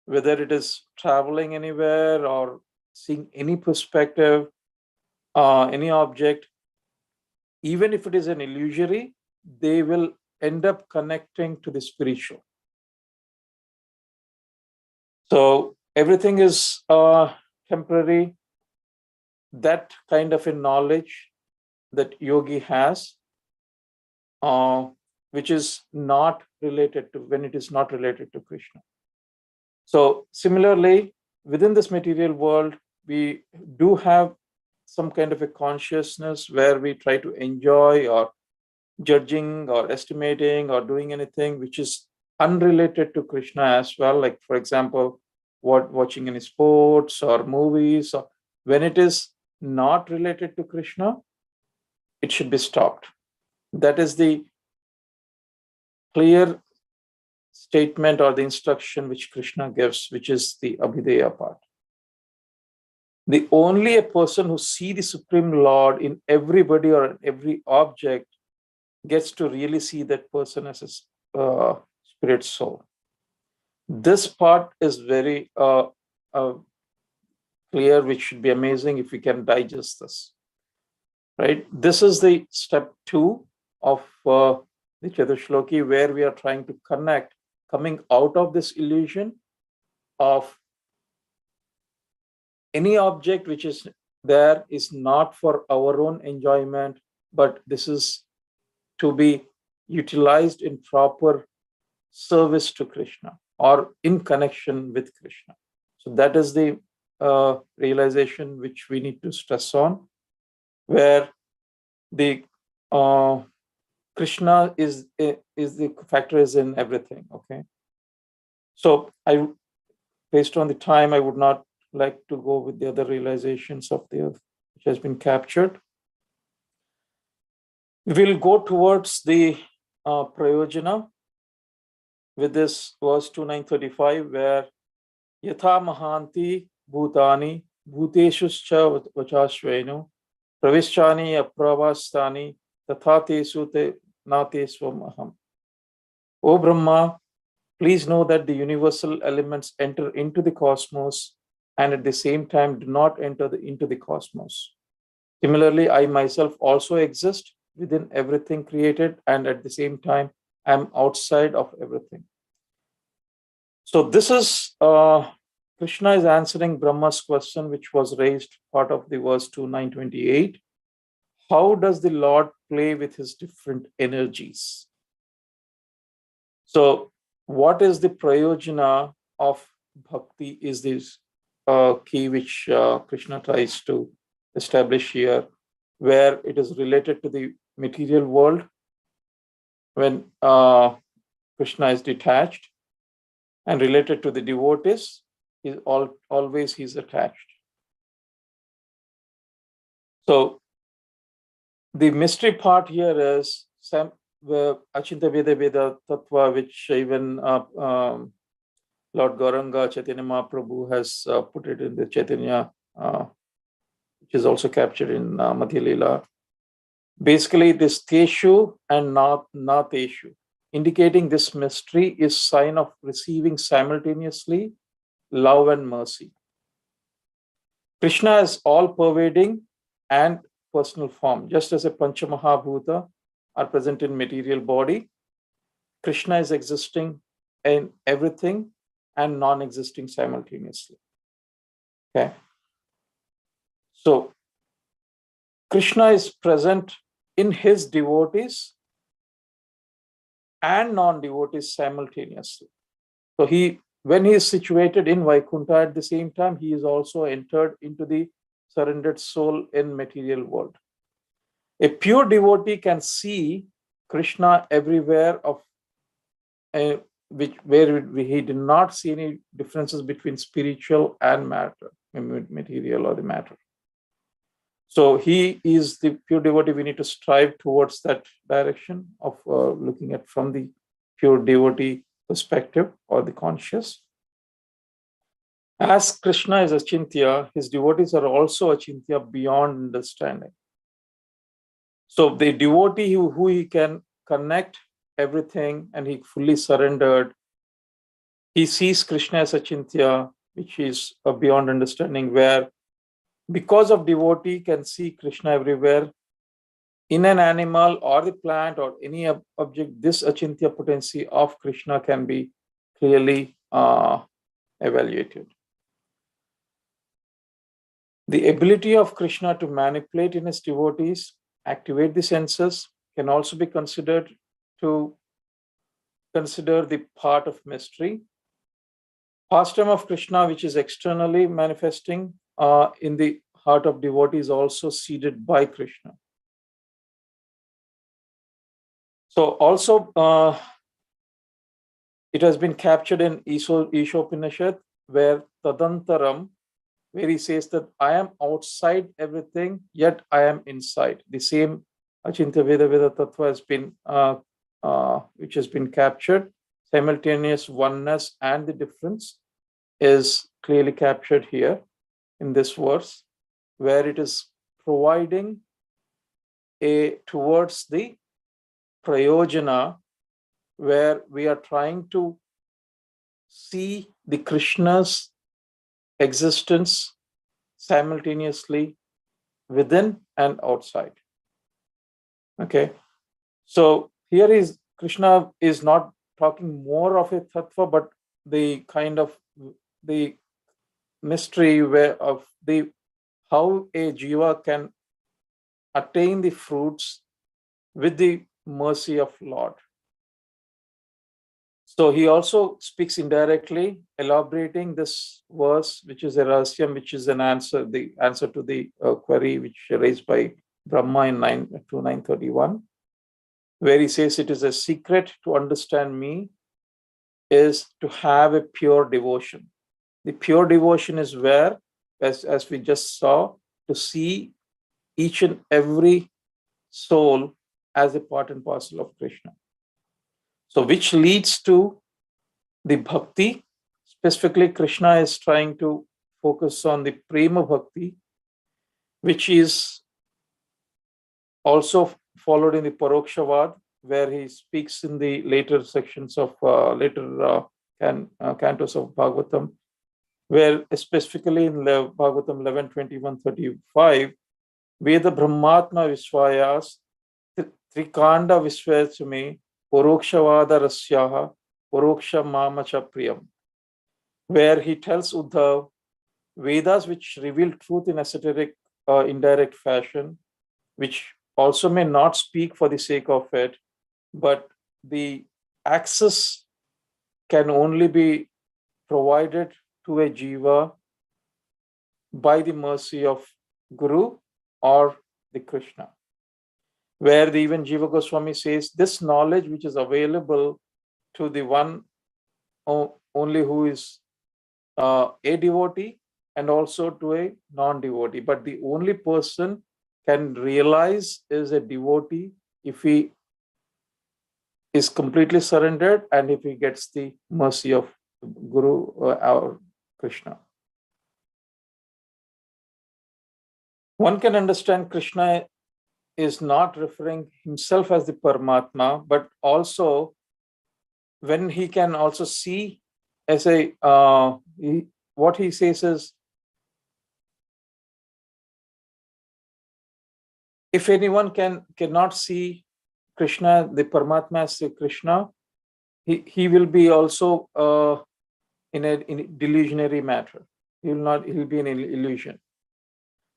whether it is traveling anywhere or seeing any perspective, any object, even if it is an illusory, they will end up connecting to the spiritual. So everything is temporary. That kind of a knowledge that yogi has, which is not related to, when it is not related to Krishna. So similarly, within this material world, we do have some kind of a consciousness where we try to enjoy or judging or estimating or doing anything which is unrelated to Krishna as well. Like, for example, watching any sports or movies, or when it is not related to Krishna, it should be stopped. That is the clear statement or the instruction which Krishna gives, which is the Abhideya part. The only a person who sees the Supreme Lord in everybody or in every object gets to really see that person as a spirit soul. This part is very clear, which should be amazing if we can digest this. Right? This is the step 2 of the Catur Sloki, where we are trying to connect, coming out of this illusion of any object which is there is not for our own enjoyment, but this is to be utilized in proper service to Krishna or in connection with Krishna. So that is the realization which we need to stress on, where the Krishna is the factor is in everything. Okay. So based on the time, I would not like to go with the other realizations of the earth which has been captured. We'll go towards the Prayojana with this verse 2935, where Yatha Mahanti Bhutani Bhuteshuscha Vachashveno Pravischani Apravastani Tatha Tesu Te Nate Swamaham. O Brahma, please know that the universal elements enter into the cosmos and at the same time do not enter into the cosmos. Similarly, I myself also exist within everything created, and at the same time, I'm outside of everything. So this is, Krishna is answering Brahma's question, which was raised part of the verse 2928. How does the Lord play with his different energies? So what is the prayojana of bhakti is this key which Krishna tries to establish here, where it is related to the material world when Krishna is detached, and related to the devotees, always he's attached. So the mystery part here is Achinta Veda Veda Tattva, which even Lord Gauranga Chaitanya Mahaprabhu has put it in the Chaitanya, which is also captured in Madhya Leela. Basically, this Teshu and Na Teshu, indicating this mystery is sign of receiving simultaneously love and mercy. Krishna is all-pervading and personal form. Just as a Pancha Mahabhuta are present in material body, Krishna is existing in everything and non-existing simultaneously. Okay. So Krishna is present in his devotees and non-devotees simultaneously. So when he is situated in Vaikuntha, at the same time, he is also entered into the surrendered soul in material world. A pure devotee can see Krishna everywhere, where he did not see any differences between spiritual and matter, material or the matter. So he is the pure devotee. We need to strive towards that direction of looking at from the pure devotee perspective or the conscious. As Krishna is Achintya, his devotees are also Achintya beyond understanding. So the devotee who he can connect everything and he fully surrendered, he sees Krishna as Achintya, which is beyond understanding, where because of devotee can see Krishna everywhere, in an animal or the plant or any object, this Achintya potency of Krishna can be clearly evaluated. The ability of Krishna to manipulate in his devotees, activate the senses, can also be considered to consider the part of mystery. Pastime of Krishna, which is externally manifesting in the heart of devotees, also seeded by Krishna. So also it has been captured in Ishopanishad, where Tadantaram, where he says that I am outside everything, yet I am inside. The same Achintya Veda Veda Tattva has been, which has been captured. Simultaneous oneness and the difference is clearly captured here in this verse, where it is providing towards the prayojana, where we are trying to see the Krishna's existence simultaneously within and outside. Okay, so here is Krishna is not talking more of a tattva, but the kind of the mystery where of the how a jiva can attain the fruits with the mercy of Lord. So he also speaks indirectly, elaborating this verse, which is a rahasyam, which is an answer, the answer to the query which raised by Brahma in 9:29:31, where he says it is a secret to understand me is to have a pure devotion. The pure devotion is where, as we just saw, to see each and every soul as a part and parcel of Krishna. So which leads to the bhakti. Specifically, Krishna is trying to focus on the prema bhakti, which is also followed in the parokshavad, where he speaks in the later sections of cantos of Bhagavatam, where specifically in Bhagavatam 11:21-35, Veda Brahmatma Viswayas Trikanda Visvachame Parokshawada Rasyaha Paroksha Mamacha Priyam, where he tells Uddhav, Vedas which reveal truth in esoteric, indirect fashion, which also may not speak for the sake of it, but the access can only be provided to a jiva by the mercy of Guru or the Krishna. Where the even Jiva Goswami says this knowledge which is available to the one only who is a devotee and also to a non-devotee, but the only person can realize is a devotee if he is completely surrendered and if he gets the mercy of Guru or Krishna. One can understand Krishna is not referring himself as the Paramatma, but also when he can also see as a, what he says is, if anyone cannot see Krishna, the Paramatma as Krishna, he will be also in a delusionary matter. He will be an illusion.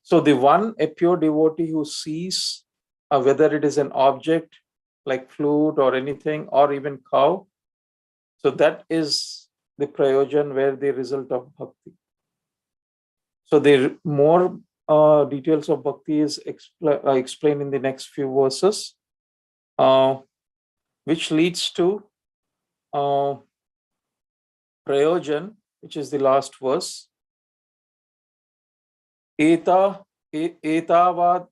So the one, a pure devotee who sees whether it is an object like flute or anything, or even cow, so that is the prayojan, where the result of bhakti. So the more details of bhakti is explained in the next few verses, which leads to prayojan, which is the last verse. Etavad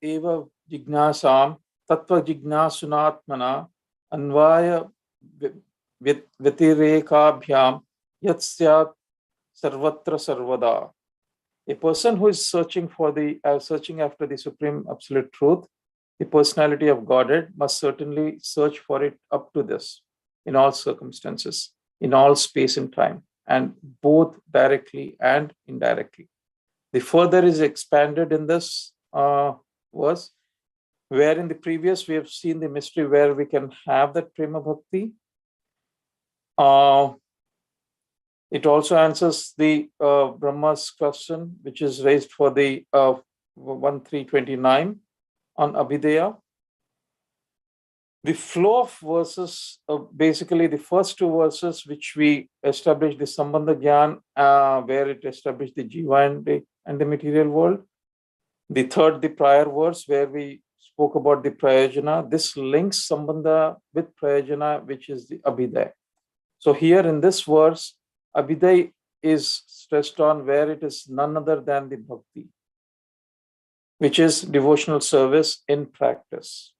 eva jignasam tattva jignasunatmana anvaya vatirekabhyam yatsyat sarvatra sarvada. A person who is searching for searching after the supreme absolute truth, the personality of Godhead, must certainly search for it up to this, in all circumstances, in all space and time, and both directly and indirectly. The further is expanded in this verse, where in the previous we have seen the mystery where we can have that prema bhakti. It also answers the Brahma's question, which is raised for the 1.3.29 on Abhideya. The flow of verses, basically the first two verses, which we established the Sambandha Gyan, where it established the Jiva and the material world. The third, the prior verse, where we spoke about the Prayojana. This links Sambandha with Prayojana, which is the Abhidaya. So here in this verse, Abhidaya is stressed on, where it is none other than the Bhakti, which is devotional service in practice.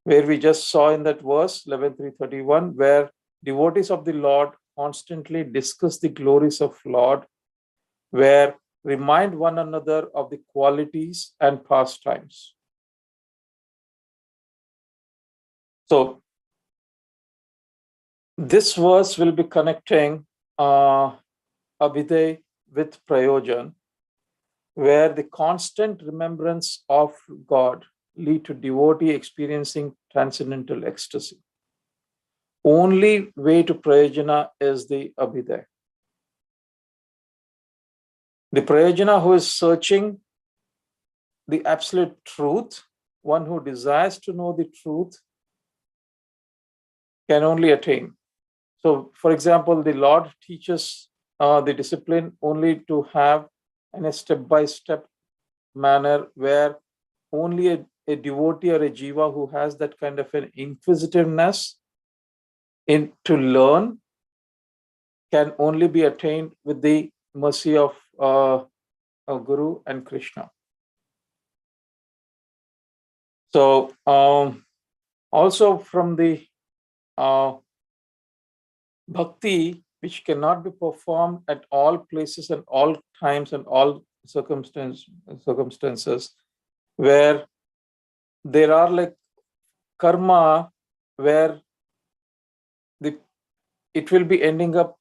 Where we just saw in that verse 11.3.31, where devotees of the Lord constantly discuss the glories of Lord, where remind one another of the qualities and pastimes. So this verse will be connecting Abhiday with Prayojan, where the constant remembrance of God lead to devotee experiencing transcendental ecstasy. Only way to prayojana is the abhidaya. The prayojana who is searching the absolute truth, one who desires to know the truth, can only attain. So, for example, the Lord teaches the discipline only to have in a step-by-step manner where only a devotee or a jiva who has that kind of an inquisitiveness to learn can only be attained with the mercy of Guru and Krishna. So also from the bhakti, which cannot be performed at all places and all times and all circumstances, where there are like karma, where it will be ending up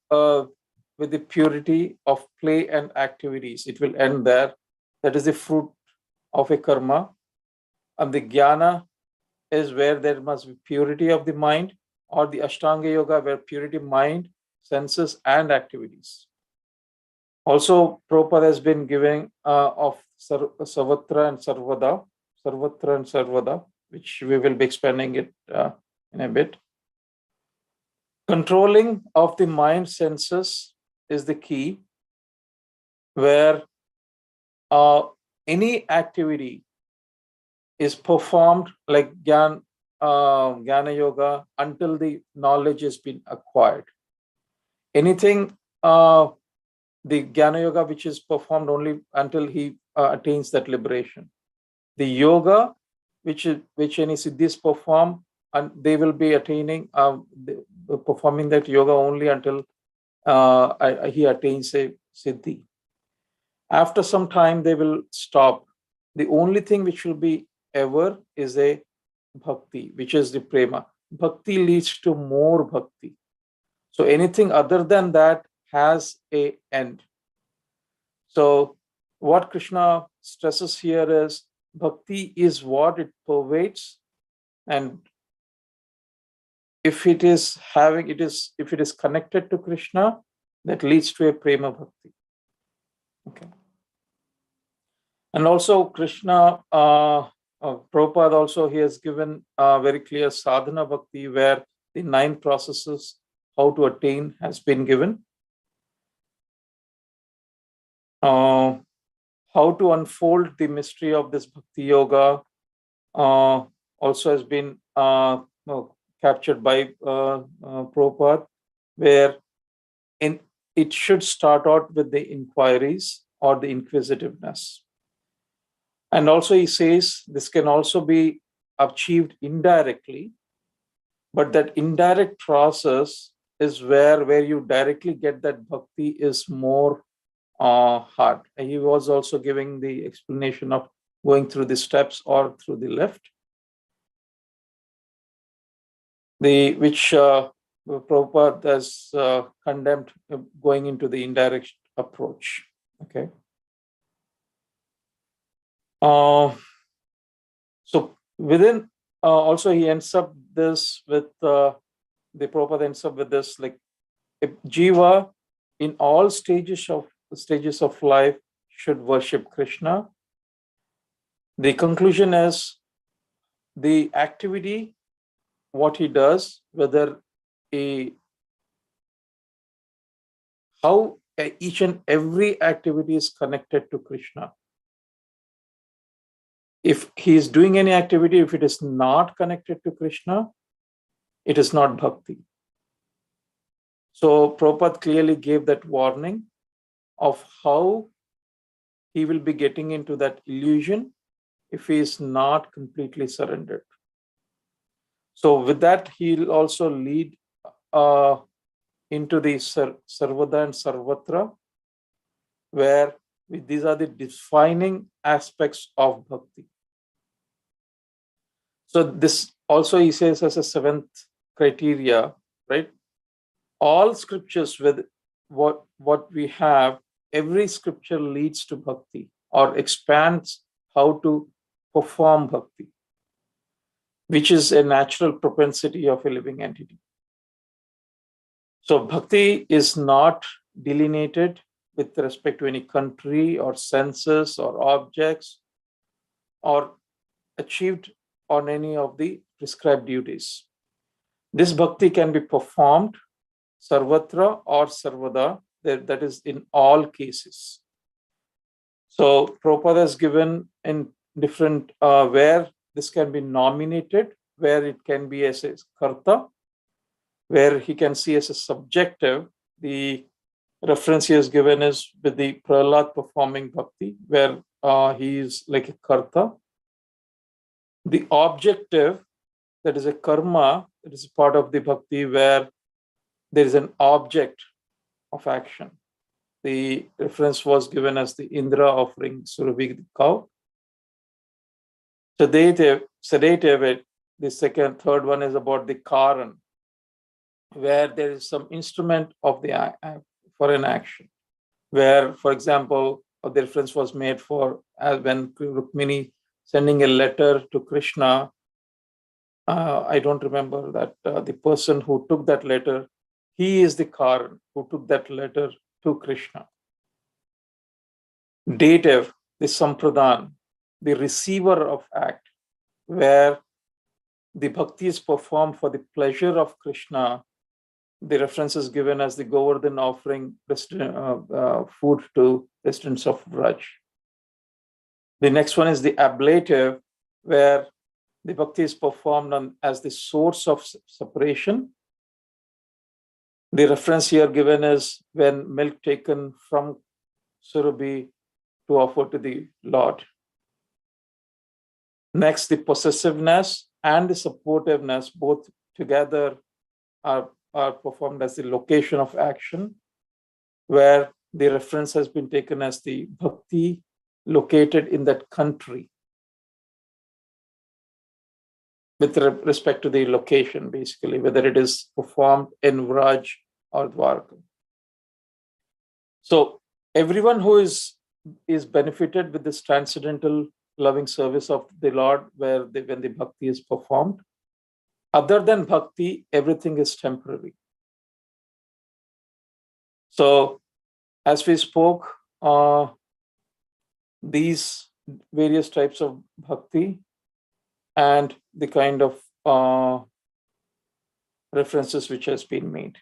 with the purity of play and activities. It will end there. That is the fruit of a karma. And the jnana is where there must be purity of the mind, or the Ashtanga Yoga, where purity of mind, senses, and activities. Also, Prabhupada has been giving of Savatra and Sarvada, which we will be expanding it in a bit. Controlling of the mind senses is the key, where any activity is performed like Jnana Yoga until the knowledge has been acquired. Anything, the Jnana Yoga which is performed only until he attains that liberation. The yoga which any siddhis perform, and they will be attaining, performing that yoga only until he attains a siddhi. After some time, they will stop. The only thing which will be ever is a bhakti, which is the prema. Bhakti leads to more bhakti. So anything other than that has an end. So what Krishna stresses here is bhakti is what it pervades, and if it is connected to Krishna, that leads to a prema bhakti. Okay. And also Krishna, Prabhupada also, he has given very clear sadhana bhakti, where the 9 processes how to attain has been given. How to unfold the mystery of this bhakti yoga also has been captured by Prabhupada, where it should start out with the inquiries or the inquisitiveness. And also he says this can also be achieved indirectly, but that indirect process is where you directly get that bhakti is more hard. And he was also giving the explanation of going through the steps or through the lift, which Prabhupada has condemned going into the indirect approach. Okay. So within, also he ends up this with, the Prabhupada ends up with this, like a jiva in all stages of life should worship Krishna. The conclusion is the activity, what he does, whether how each and every activity is connected to Krishna. If he is doing any activity, if it is not connected to Krishna, it is not bhakti. So Prabhupada clearly gave that warning of how he will be getting into that illusion if he is not completely surrendered. So with that, he'll also lead into the Sarvada and Sarvatra, where these are the defining aspects of bhakti. So this also he says as a 7th criteria, right? All scriptures with what we have, every scripture leads to bhakti. or expands how to perform bhakti, which is a natural propensity of a living entity. So bhakti is not delineated with respect to any country or senses or objects or achieved on any of the prescribed duties. This bhakti can be performed sarvatra or sarvada, that is in all cases. So Prabhupada has given in different, where this can be nominated, where it can be as a karta, where he can see as a subjective. The reference he has given is with the Prahlad performing bhakti, where he is like a karta. The objective, that is a karma, that is part of the bhakti, where there is an object of action. The reference was given as the Indra offering Surabhi the cow. Sedative, the third one is about the Karan, where there is some instrument of the for an action. Where, for example, the reference was made for when Rukmini sending a letter to Krishna. I don't remember that the person who took that letter, he is the Karan who took that letter to Krishna. Dative, the Sampradhan, the receiver of act, where the bhakti is performed for the pleasure of Krishna. The reference is given as the Govardhan offering food to residents of Vraj. The next one is the ablative, where the bhakti is performed as the source of separation. The reference here given is when milk taken from Surabhi to offer to the Lord. Next, the possessiveness and the supportiveness, both together are performed as the location of action, where the reference has been taken as the bhakti located in that country with respect to the location, basically, whether it is performed in Vraj or Dwarka. So everyone who is benefited with this transcendental loving service of the Lord, when the bhakti is performed. Other than bhakti, everything is temporary. So, as we spoke, these various types of bhakti and the kind of references which has been made.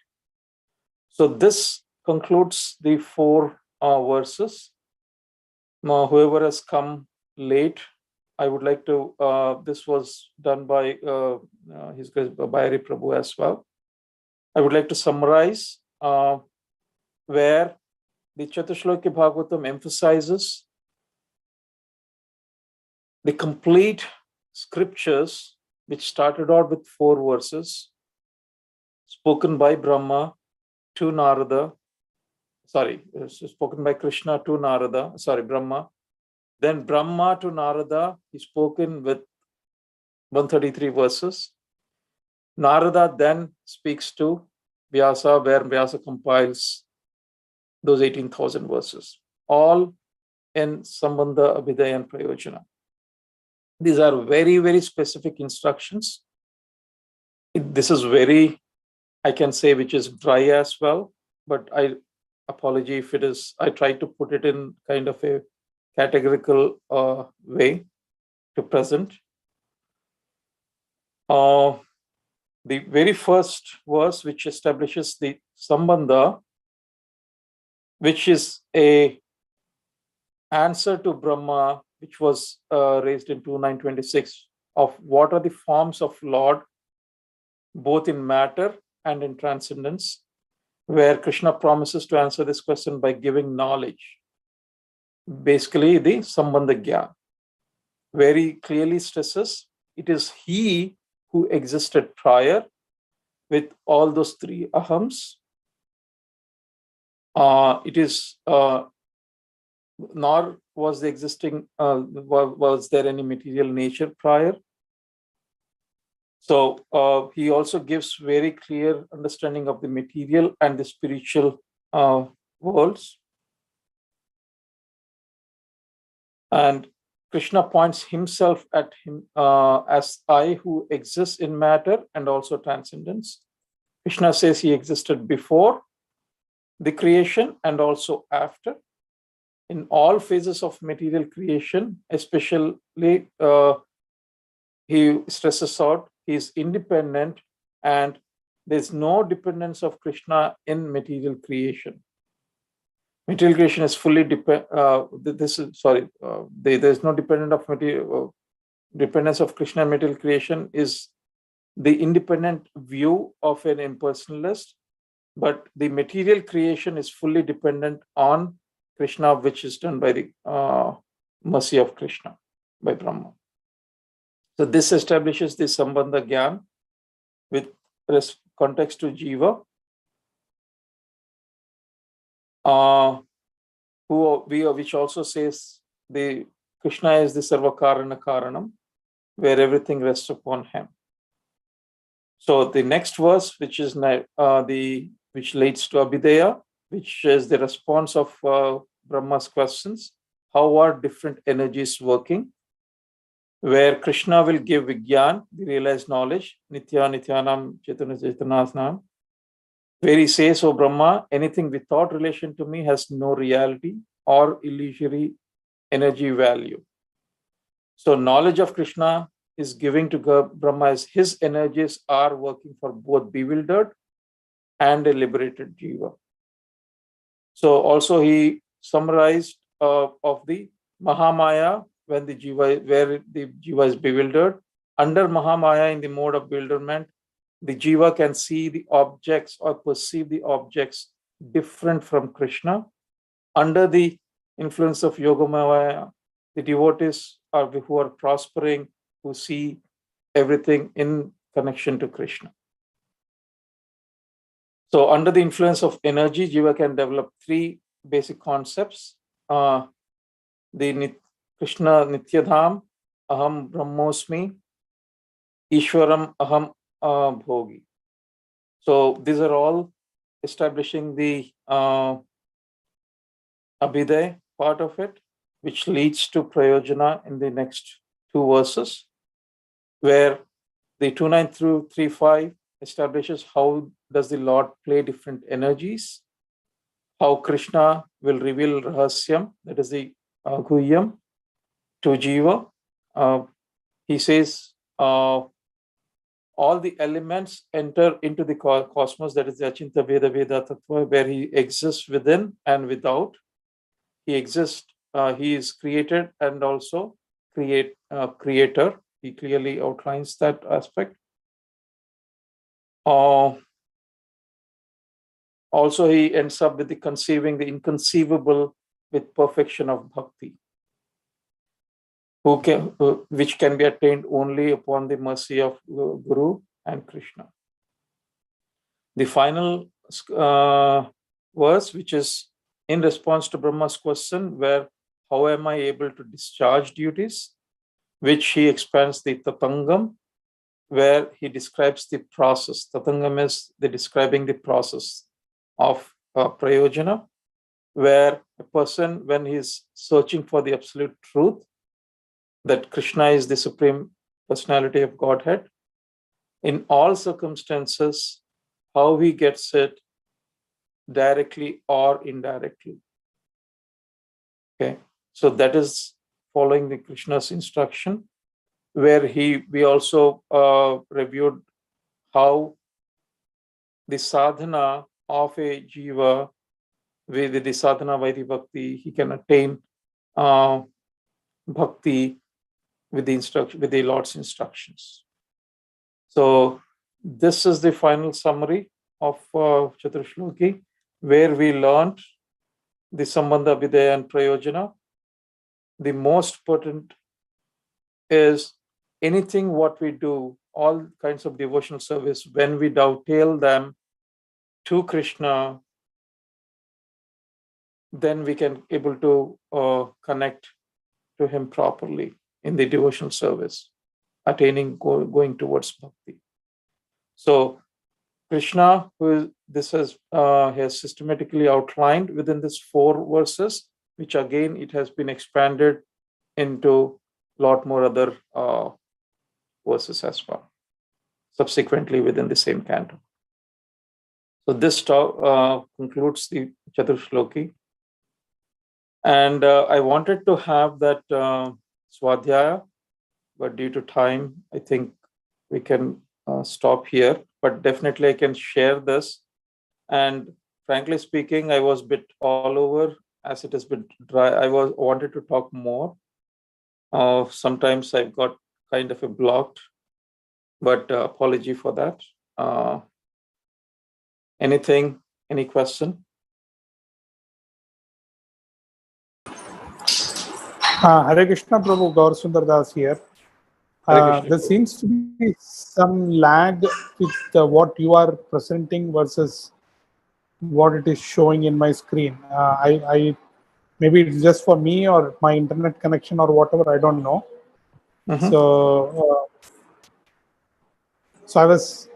So this concludes the 4 verses. Now, whoever has come late, I would like to, this was done by His Grace Bayari Prabhu as well. I would like to summarize where the Chatushloki Bhagavatam emphasizes the complete scriptures, which started out with 4 verses, spoken by Brahma to Narada, spoken by Krishna to Narada, Brahma. Then Brahma to Narada, he's spoken with 133 verses. Narada then speaks to Vyasa, where Vyasa compiles those 18,000 verses, all in Sambandha, Abhidaya, and Prayojana. These are very, very specific instructions. This is very, I can say, which is dry as well, but I apology if it is, I try to put it in kind of a categorical way to present. The very first verse, which establishes the Sambandha, which is a answer to Brahma, which was raised in 2926, of what are the forms of Lord, both in matter and in transcendence, where Krishna promises to answer this question by giving knowledge. Basically, the Sambandha Gyan very clearly stresses it is he who existed prior with all those 3 ahams. It is nor was the existing was there any material nature prior. So he also gives very clear understanding of the material and the spiritual worlds. And Krishna points himself at him as I who exists in matter and also transcendence. Krishna says he existed before the creation and also after. In all phases of material creation, especially he stresses out he is independent and there's no dependence of Krishna in material creation. Material creation is fully there's no dependence of Krishna in material creation is the independent view of an impersonalist, but the material creation is fully dependent on Krishna, which is done by the mercy of Krishna, by Brahma. So this establishes the Sambandha Gyan with context to Jiva, which also says the Krishna is the Sarvakarana Karanam, where everything rests upon him. So the next verse, which is which leads to Abhideya, which is the response of Brahma's questions. How are different energies working? Where Krishna will give Vigyan, the realized knowledge, Nitya Nityanam Chaitanya Chaitanasnam, where he says, "O Brahma, anything without relation to me has no reality or illusory energy value." So knowledge of Krishna is giving to Brahma as his energies are working for both bewildered and a liberated Jiva. So also he summarized of the Mahamaya when the Jiva, where the Jiva is bewildered. Under Mahamaya, in the mode of bewilderment, the Jiva can see the objects or perceive the objects different from Krishna. Under the influence of Yogamaya, the devotees who are prospering, who see everything in connection to Krishna. So under the influence of energy, Jiva can develop three basic concepts. The Krishna Nityadham, Aham Brahmosmi, Ishwaram Aham Bhogi. So these are all establishing the Abhiday part of it, which leads to Prayojana in the next two verses, where the 29 through 35 establishes how does the Lord play different energies, how Krishna will reveal Rahasyam, that is the Guhyam, to Jiva. He says all the elements enter into the cosmos, that is the Achinta Veda Veda Tattva, where he exists within and without. He exists, he is created and also creator. He clearly outlines that aspect. Also, he ends up with the conceiving the inconceivable with perfection of bhakti, which can be attained only upon the mercy of Guru and Krishna. The final verse, which is in response to Brahma's question, where how am I able to discharge duties, which he expands the Tatangam, where he describes the process. Tatangam is describing the process of Prayojana, where a person, when he's searching for the absolute truth, that Krishna is the Supreme Personality of Godhead, in all circumstances, how he gets it, directly or indirectly. Okay, so that is following the Krishna's instruction, where we also reviewed how the sadhana of a jiva, with the sadhana Vaidhi Bhakti, he can attain bhakti with the Lord's instructions. So this is the final summary of Chatur Shloki, where we learned the Sambandha, Abhideya and Prayojana. The most pertinent is anything what we do, all kinds of devotional service, when we dovetail them to Krishna, then we can able to connect to him properly in the devotional service, attaining, going towards bhakti. So Krishna, this has systematically outlined within this 4 verses, which again it has been expanded into a lot more other verses as well, subsequently within the same canto. So this concludes the Catur Sloki. And I wanted to have that Swadhyaya, but due to time, I think we can stop here. But definitely I can share this. And frankly speaking, I was a bit all over as it has been dry. I wanted to talk more. Sometimes I've got kind of a blocked, but apology for that. Any question? Hare Krishna, Prabhu. Gaur Sundar Das here. There seems to be some lag with what you are presenting versus what it is showing in my screen. I maybe it's just for me or my internet connection or whatever. I don't know. Mm-hmm. So I was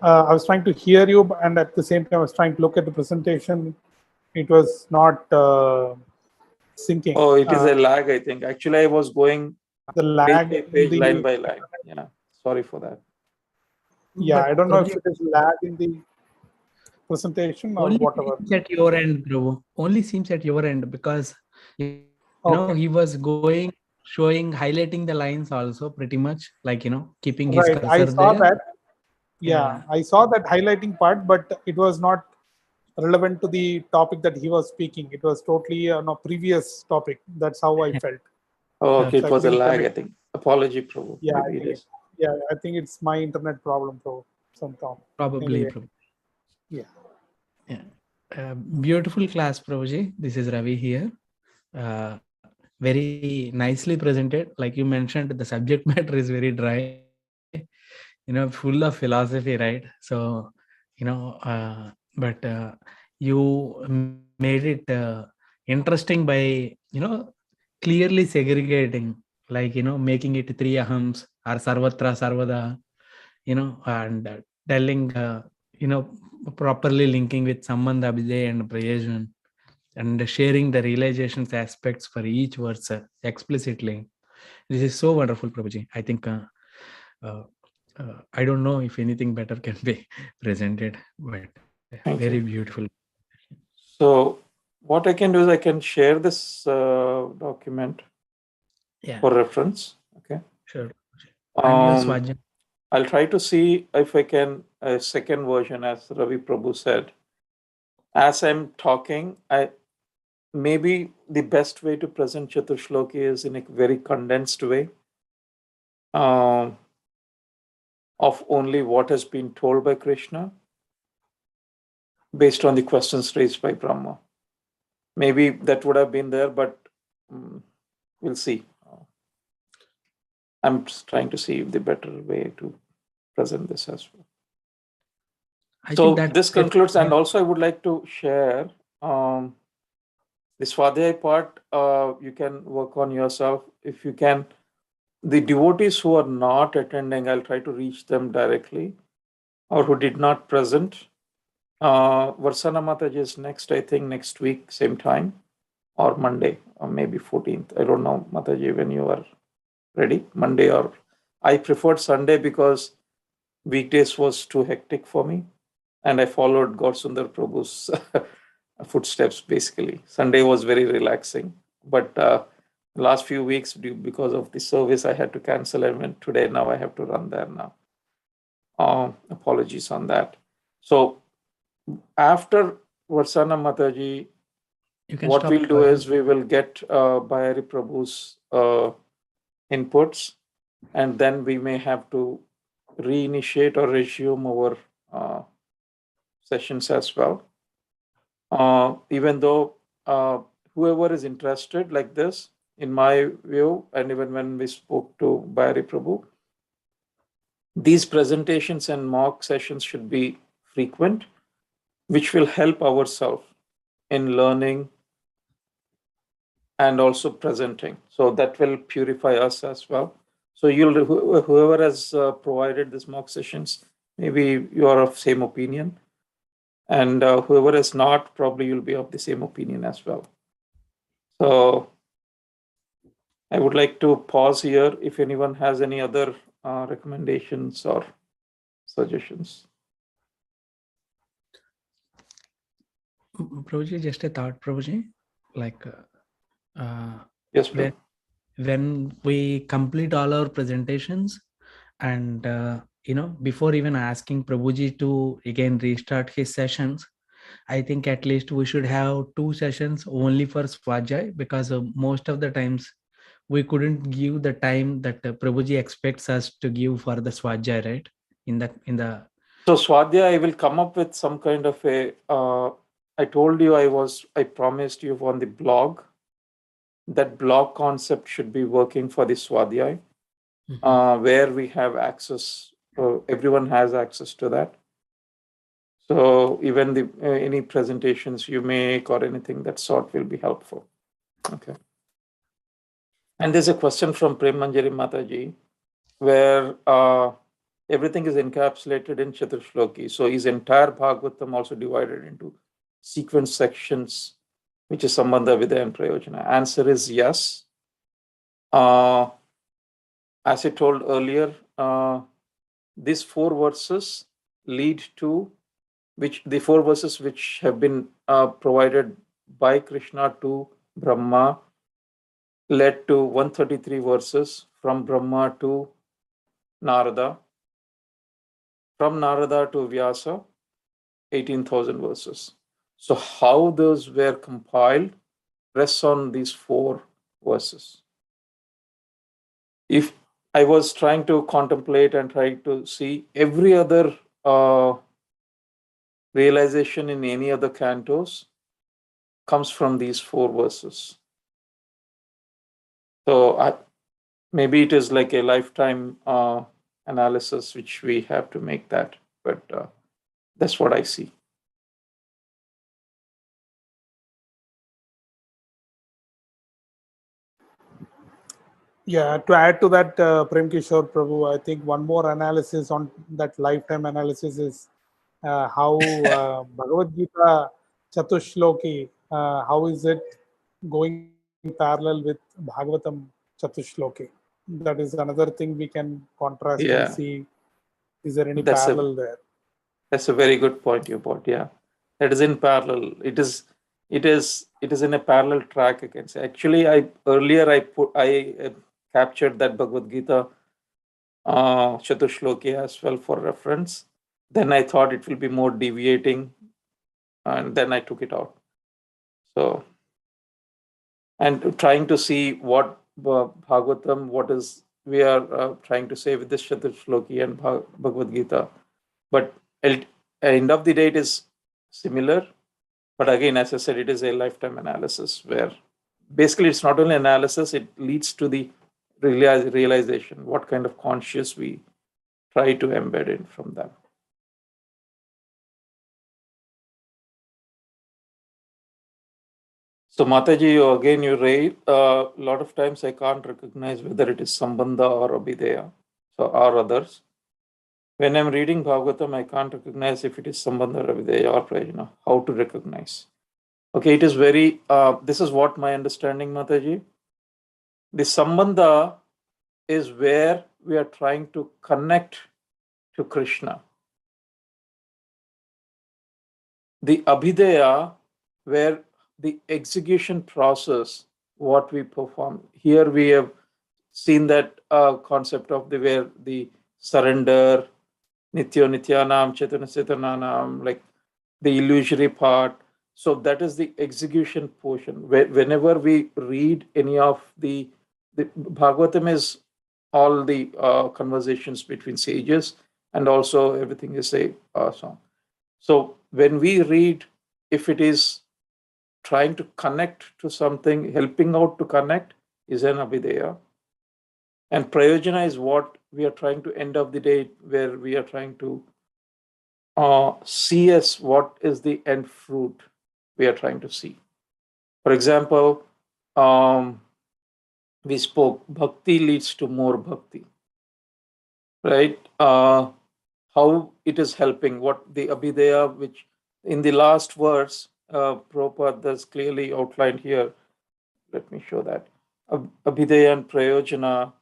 trying to hear you, and at the same time I was trying to look at the presentation. It was not syncing. Oh, it is a lag, I think. Actually, I was going the lag page by page, line by line. Yeah, sorry for that. Yeah, But I don't know if it is lag in the presentation or only whatever. seems at your end, Prabhu. Only seems at your end because you know he was going, showing, highlighting the lines also pretty much, like keeping his Right, cursor I saw there. that. Yeah, I saw that highlighting part, but it was not relevant to the topic that he was speaking. It was totally a previous topic. That's how I felt. Oh, okay, So it was a lag, connect. I think. Apology, Prabhu. Yeah, Maybe it is. I think it's my internet problem, Prabhu. Sometime. Probably. Anyway. Prabhu. Yeah. Beautiful class, Prabhuji. This is Ravi here. Very nicely presented. Like you mentioned, the subject matter is very dry, full of philosophy, right? So, but you made it interesting by, clearly segregating, like, making it three ahams or sarvatra, sarvada, and telling, properly linking with sambandha, abhidheya and prayojan, and sharing the realizations aspects for each verse explicitly. This is so wonderful, Prabhuji. I think I don't know if anything better can be presented, but very beautiful. So what I can do is I can share this document for reference. Okay. Sure. I'll try to see if I can a second version, as Ravi Prabhu said. As I'm talking, maybe the best way to present Catur Sloki is in a very condensed way of only what has been told by Krishna based on the questions raised by Brahma. Maybe that would have been there, but we'll see. I'm just trying to see the better way to present this as well. So this concludes, and also I would like to share this Swadhyaya part. You can work on yourself if you can. The devotees who are not attending, I'll try to reach them directly, or who did not present. Varsana Mataji is next, I think, next week, same time, or Monday, or maybe 14th. I don't know, Mataji, when you are ready, Monday, or I preferred Sunday because weekdays was too hectic for me, and I followed Gaur Sundar Prabhu's footsteps. Basically, Sunday was very relaxing, but last few weeks, because of the service, I had to cancel, and today now I have to run there now. Apologies on that. So after Varsana Mataji, what we'll do is we will get Bhayari Prabhu's inputs, and then we may have to reinitiate or resume our sessions as well. Even though whoever is interested like this, in my view, and even when we spoke to Bhayari Prabhu, these presentations and mock sessions should be frequent, which will help ourselves in learning and also presenting. So that will purify us as well. So whoever has provided these mock sessions, maybe you are of same opinion, and whoever is not, probably you'll be of the same opinion as well. So I would like to pause here if anyone has any other recommendations or suggestions. Prabhuji, just a thought, Prabhuji. Like, Yes, Prabhu. when we complete all our presentations, and before even asking Prabhuji to again restart his sessions, I think at least we should have 2 sessions only for Swajay, because most of the times we couldn't give the time that Prabhuji expects us to give for the Swajay, right? So Swadhyaya, I will come up with some kind of a. I told you I promised you on the blog. That blog concept should be working for the Swadhyaya, where we have access. Everyone has access to that. So even the any presentations you make or anything that sort will be helpful. Okay. And there's a question from Prem Manjari Mataji, where everything is encapsulated in Chatur Sloki. So is entire Bhagavatam also divided into sequence sections, which is Sambandha, Vidya, and Prayojana? Answer is yes. As I told earlier, these 4 verses lead to the 4 verses which have been provided by Krishna to Brahma led to 133 verses from Brahma to Narada, from Narada to Vyasa, 18,000 verses. So how those were compiled rests on these 4 verses. If I was trying to contemplate and try to see every other realization in any other cantos comes from these 4 verses. So maybe it is like a lifetime analysis which we have to make that, but that's what I see. Yeah, to add to that, Prem Kishore Prabhu, I think one more analysis on that lifetime analysis is how Bhagavad Gita Chatushloki, how is it going parallel with Bhagavatam Chatushloki? That is another thing we can contrast and see. Is there any parallel there? That's a very good point you brought. Yeah, that is in parallel. It is in a parallel track, I can say. Actually, I captured that Bhagavad Gita Chatushloki as well for reference. Then I thought it will be more deviating, and then I took it out. So, and trying to see what Bhagavatam, what is we are trying to say with this Chatushloki and Bhagavad Gita. But at the end of the day, it is similar. But again, as I said, it is a lifetime analysis where basically it's not only analysis, it leads to the realization, what kind of conscious we try to embed in from them. So Mataji, again, you raised a lot of times I can't recognize whether it is Sambandha or Abhideya, or others. When I'm reading Bhagavatam, I can't recognize if it is Sambandha, Abhideya, or Prayojana. How to recognize? Okay, it is very, this is what my understanding, Mataji. The Sambandha is where we are trying to connect to Krishna. The Abhideya, where the execution process, what we perform. Here we have seen that concept of where the surrender, Nityo Nityanam, Chaitanya Chaitanyanam, like the illusory part. So that is the execution portion. Whenever we read any of the Bhagavatam is all the conversations between sages, and also everything is a song. So when we read, if it is trying to connect to something, helping out to connect, is an Abhideya. And Prayojana is what we are trying to end of the day, where we are trying to see as what is the end fruit we are trying to see. For example, we spoke, Bhakti leads to more Bhakti, right? How it is helping, what the Abhideya, which in the last verse, Prabhupada has clearly outlined here. Let me show that. Abhideya and Prayojana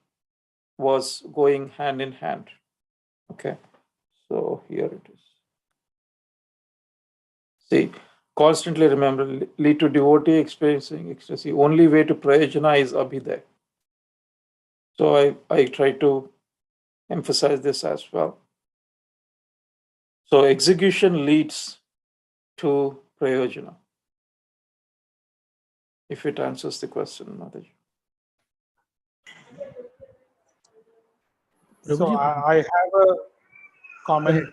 was going hand in hand. Okay, so here it is. See, constantly remember, lead to devotee experiencing ecstasy. Only way to Prayojana is Abhideya. So I try to emphasize this as well. So execution leads to Prayojana. If it answers the question, Mataji. So Prabhuji, I have a comment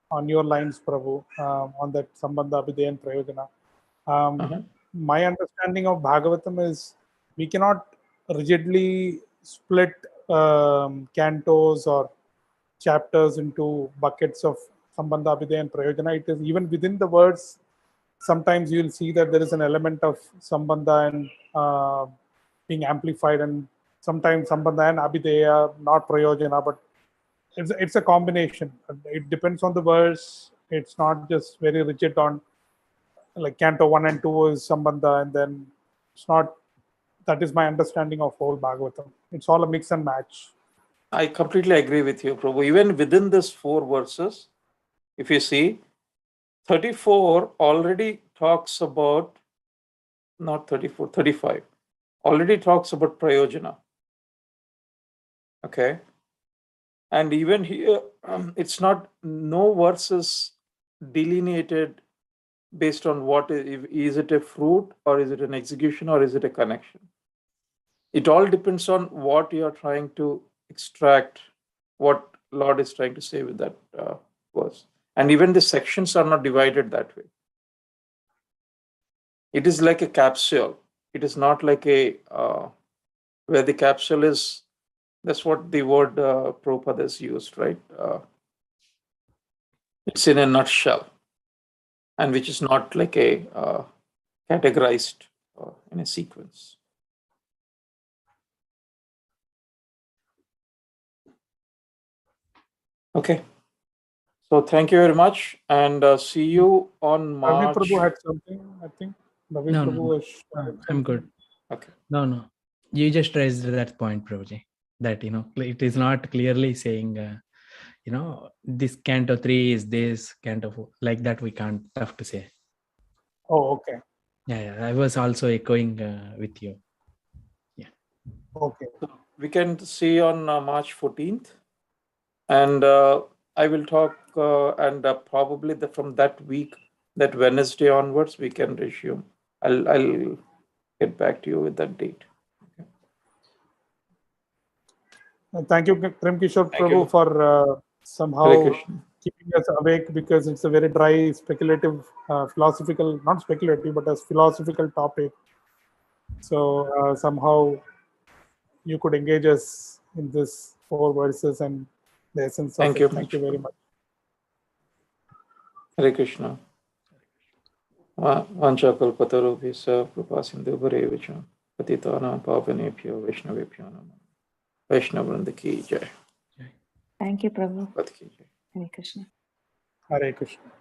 on your lines, Prabhu, on that Sambandha, Abhideya and Prayojana. My understanding of Bhagavatam is we cannot rigidly split cantos or chapters into buckets of Sambandha, Abhideya and Prayojana. It is even within the words, sometimes you'll see that there is an element of Sambandha and being amplified, and sometimes Sambandha and Abhideya, not Prayojana, but it's a combination. It depends on the verse. It's not just very rigid on like Canto 1 and 2 is Sambandha, and then it's not. That is my understanding of whole Bhagavatam. It's all a mix and match. I completely agree with you, Prabhu. Even within this 4 verses, if you see, 34 already talks about, not 34, 35, already talks about Prayojana. Okay. And even here, it's not, no verses delineated based on what is it a fruit, or is it an execution, or is it a connection? It all depends on what you are trying to extract, what Lord is trying to say with that verse. And even the sections are not divided that way. It is like a capsule. It is not like a where the capsule is. That's what the word Prabhupada has used, right? It's in a nutshell, and which is not like a categorized in a sequence. Okay. So thank you very much, and see you on Ravi March. Prabhu had something, I think. Ravi No, Prabhu no. was I'm good. Okay. No. You just raised that point, Prabhuji, that, it is not clearly saying, this Canto 3 is this, Canto 4, like that we can't have to say. Oh, okay. Yeah, I was also echoing with you. Yeah. Okay. So we can see on March 14th, and I will talk, and probably from that week, that Wednesday onwards, we can resume. I'll get back to you with that date. Okay. Thank you, Prem Kishore Thank Prabhu, you. for somehow keeping us awake, because it's a very dry, speculative, philosophical, not speculative, but a philosophical topic. So somehow you could engage us in this 4 verses and the essence of Thank it. you. Thank you very much. Hare Krishna. Vanchakalpatarubhisa krupasindhuvarev cha patitanam pavanebhyo vaishnavebhyo namo. Vaishnavrinda ki jai. Thank you, Prabhu. Bhakti ki jai. Hare Krishna. Hare Krishna.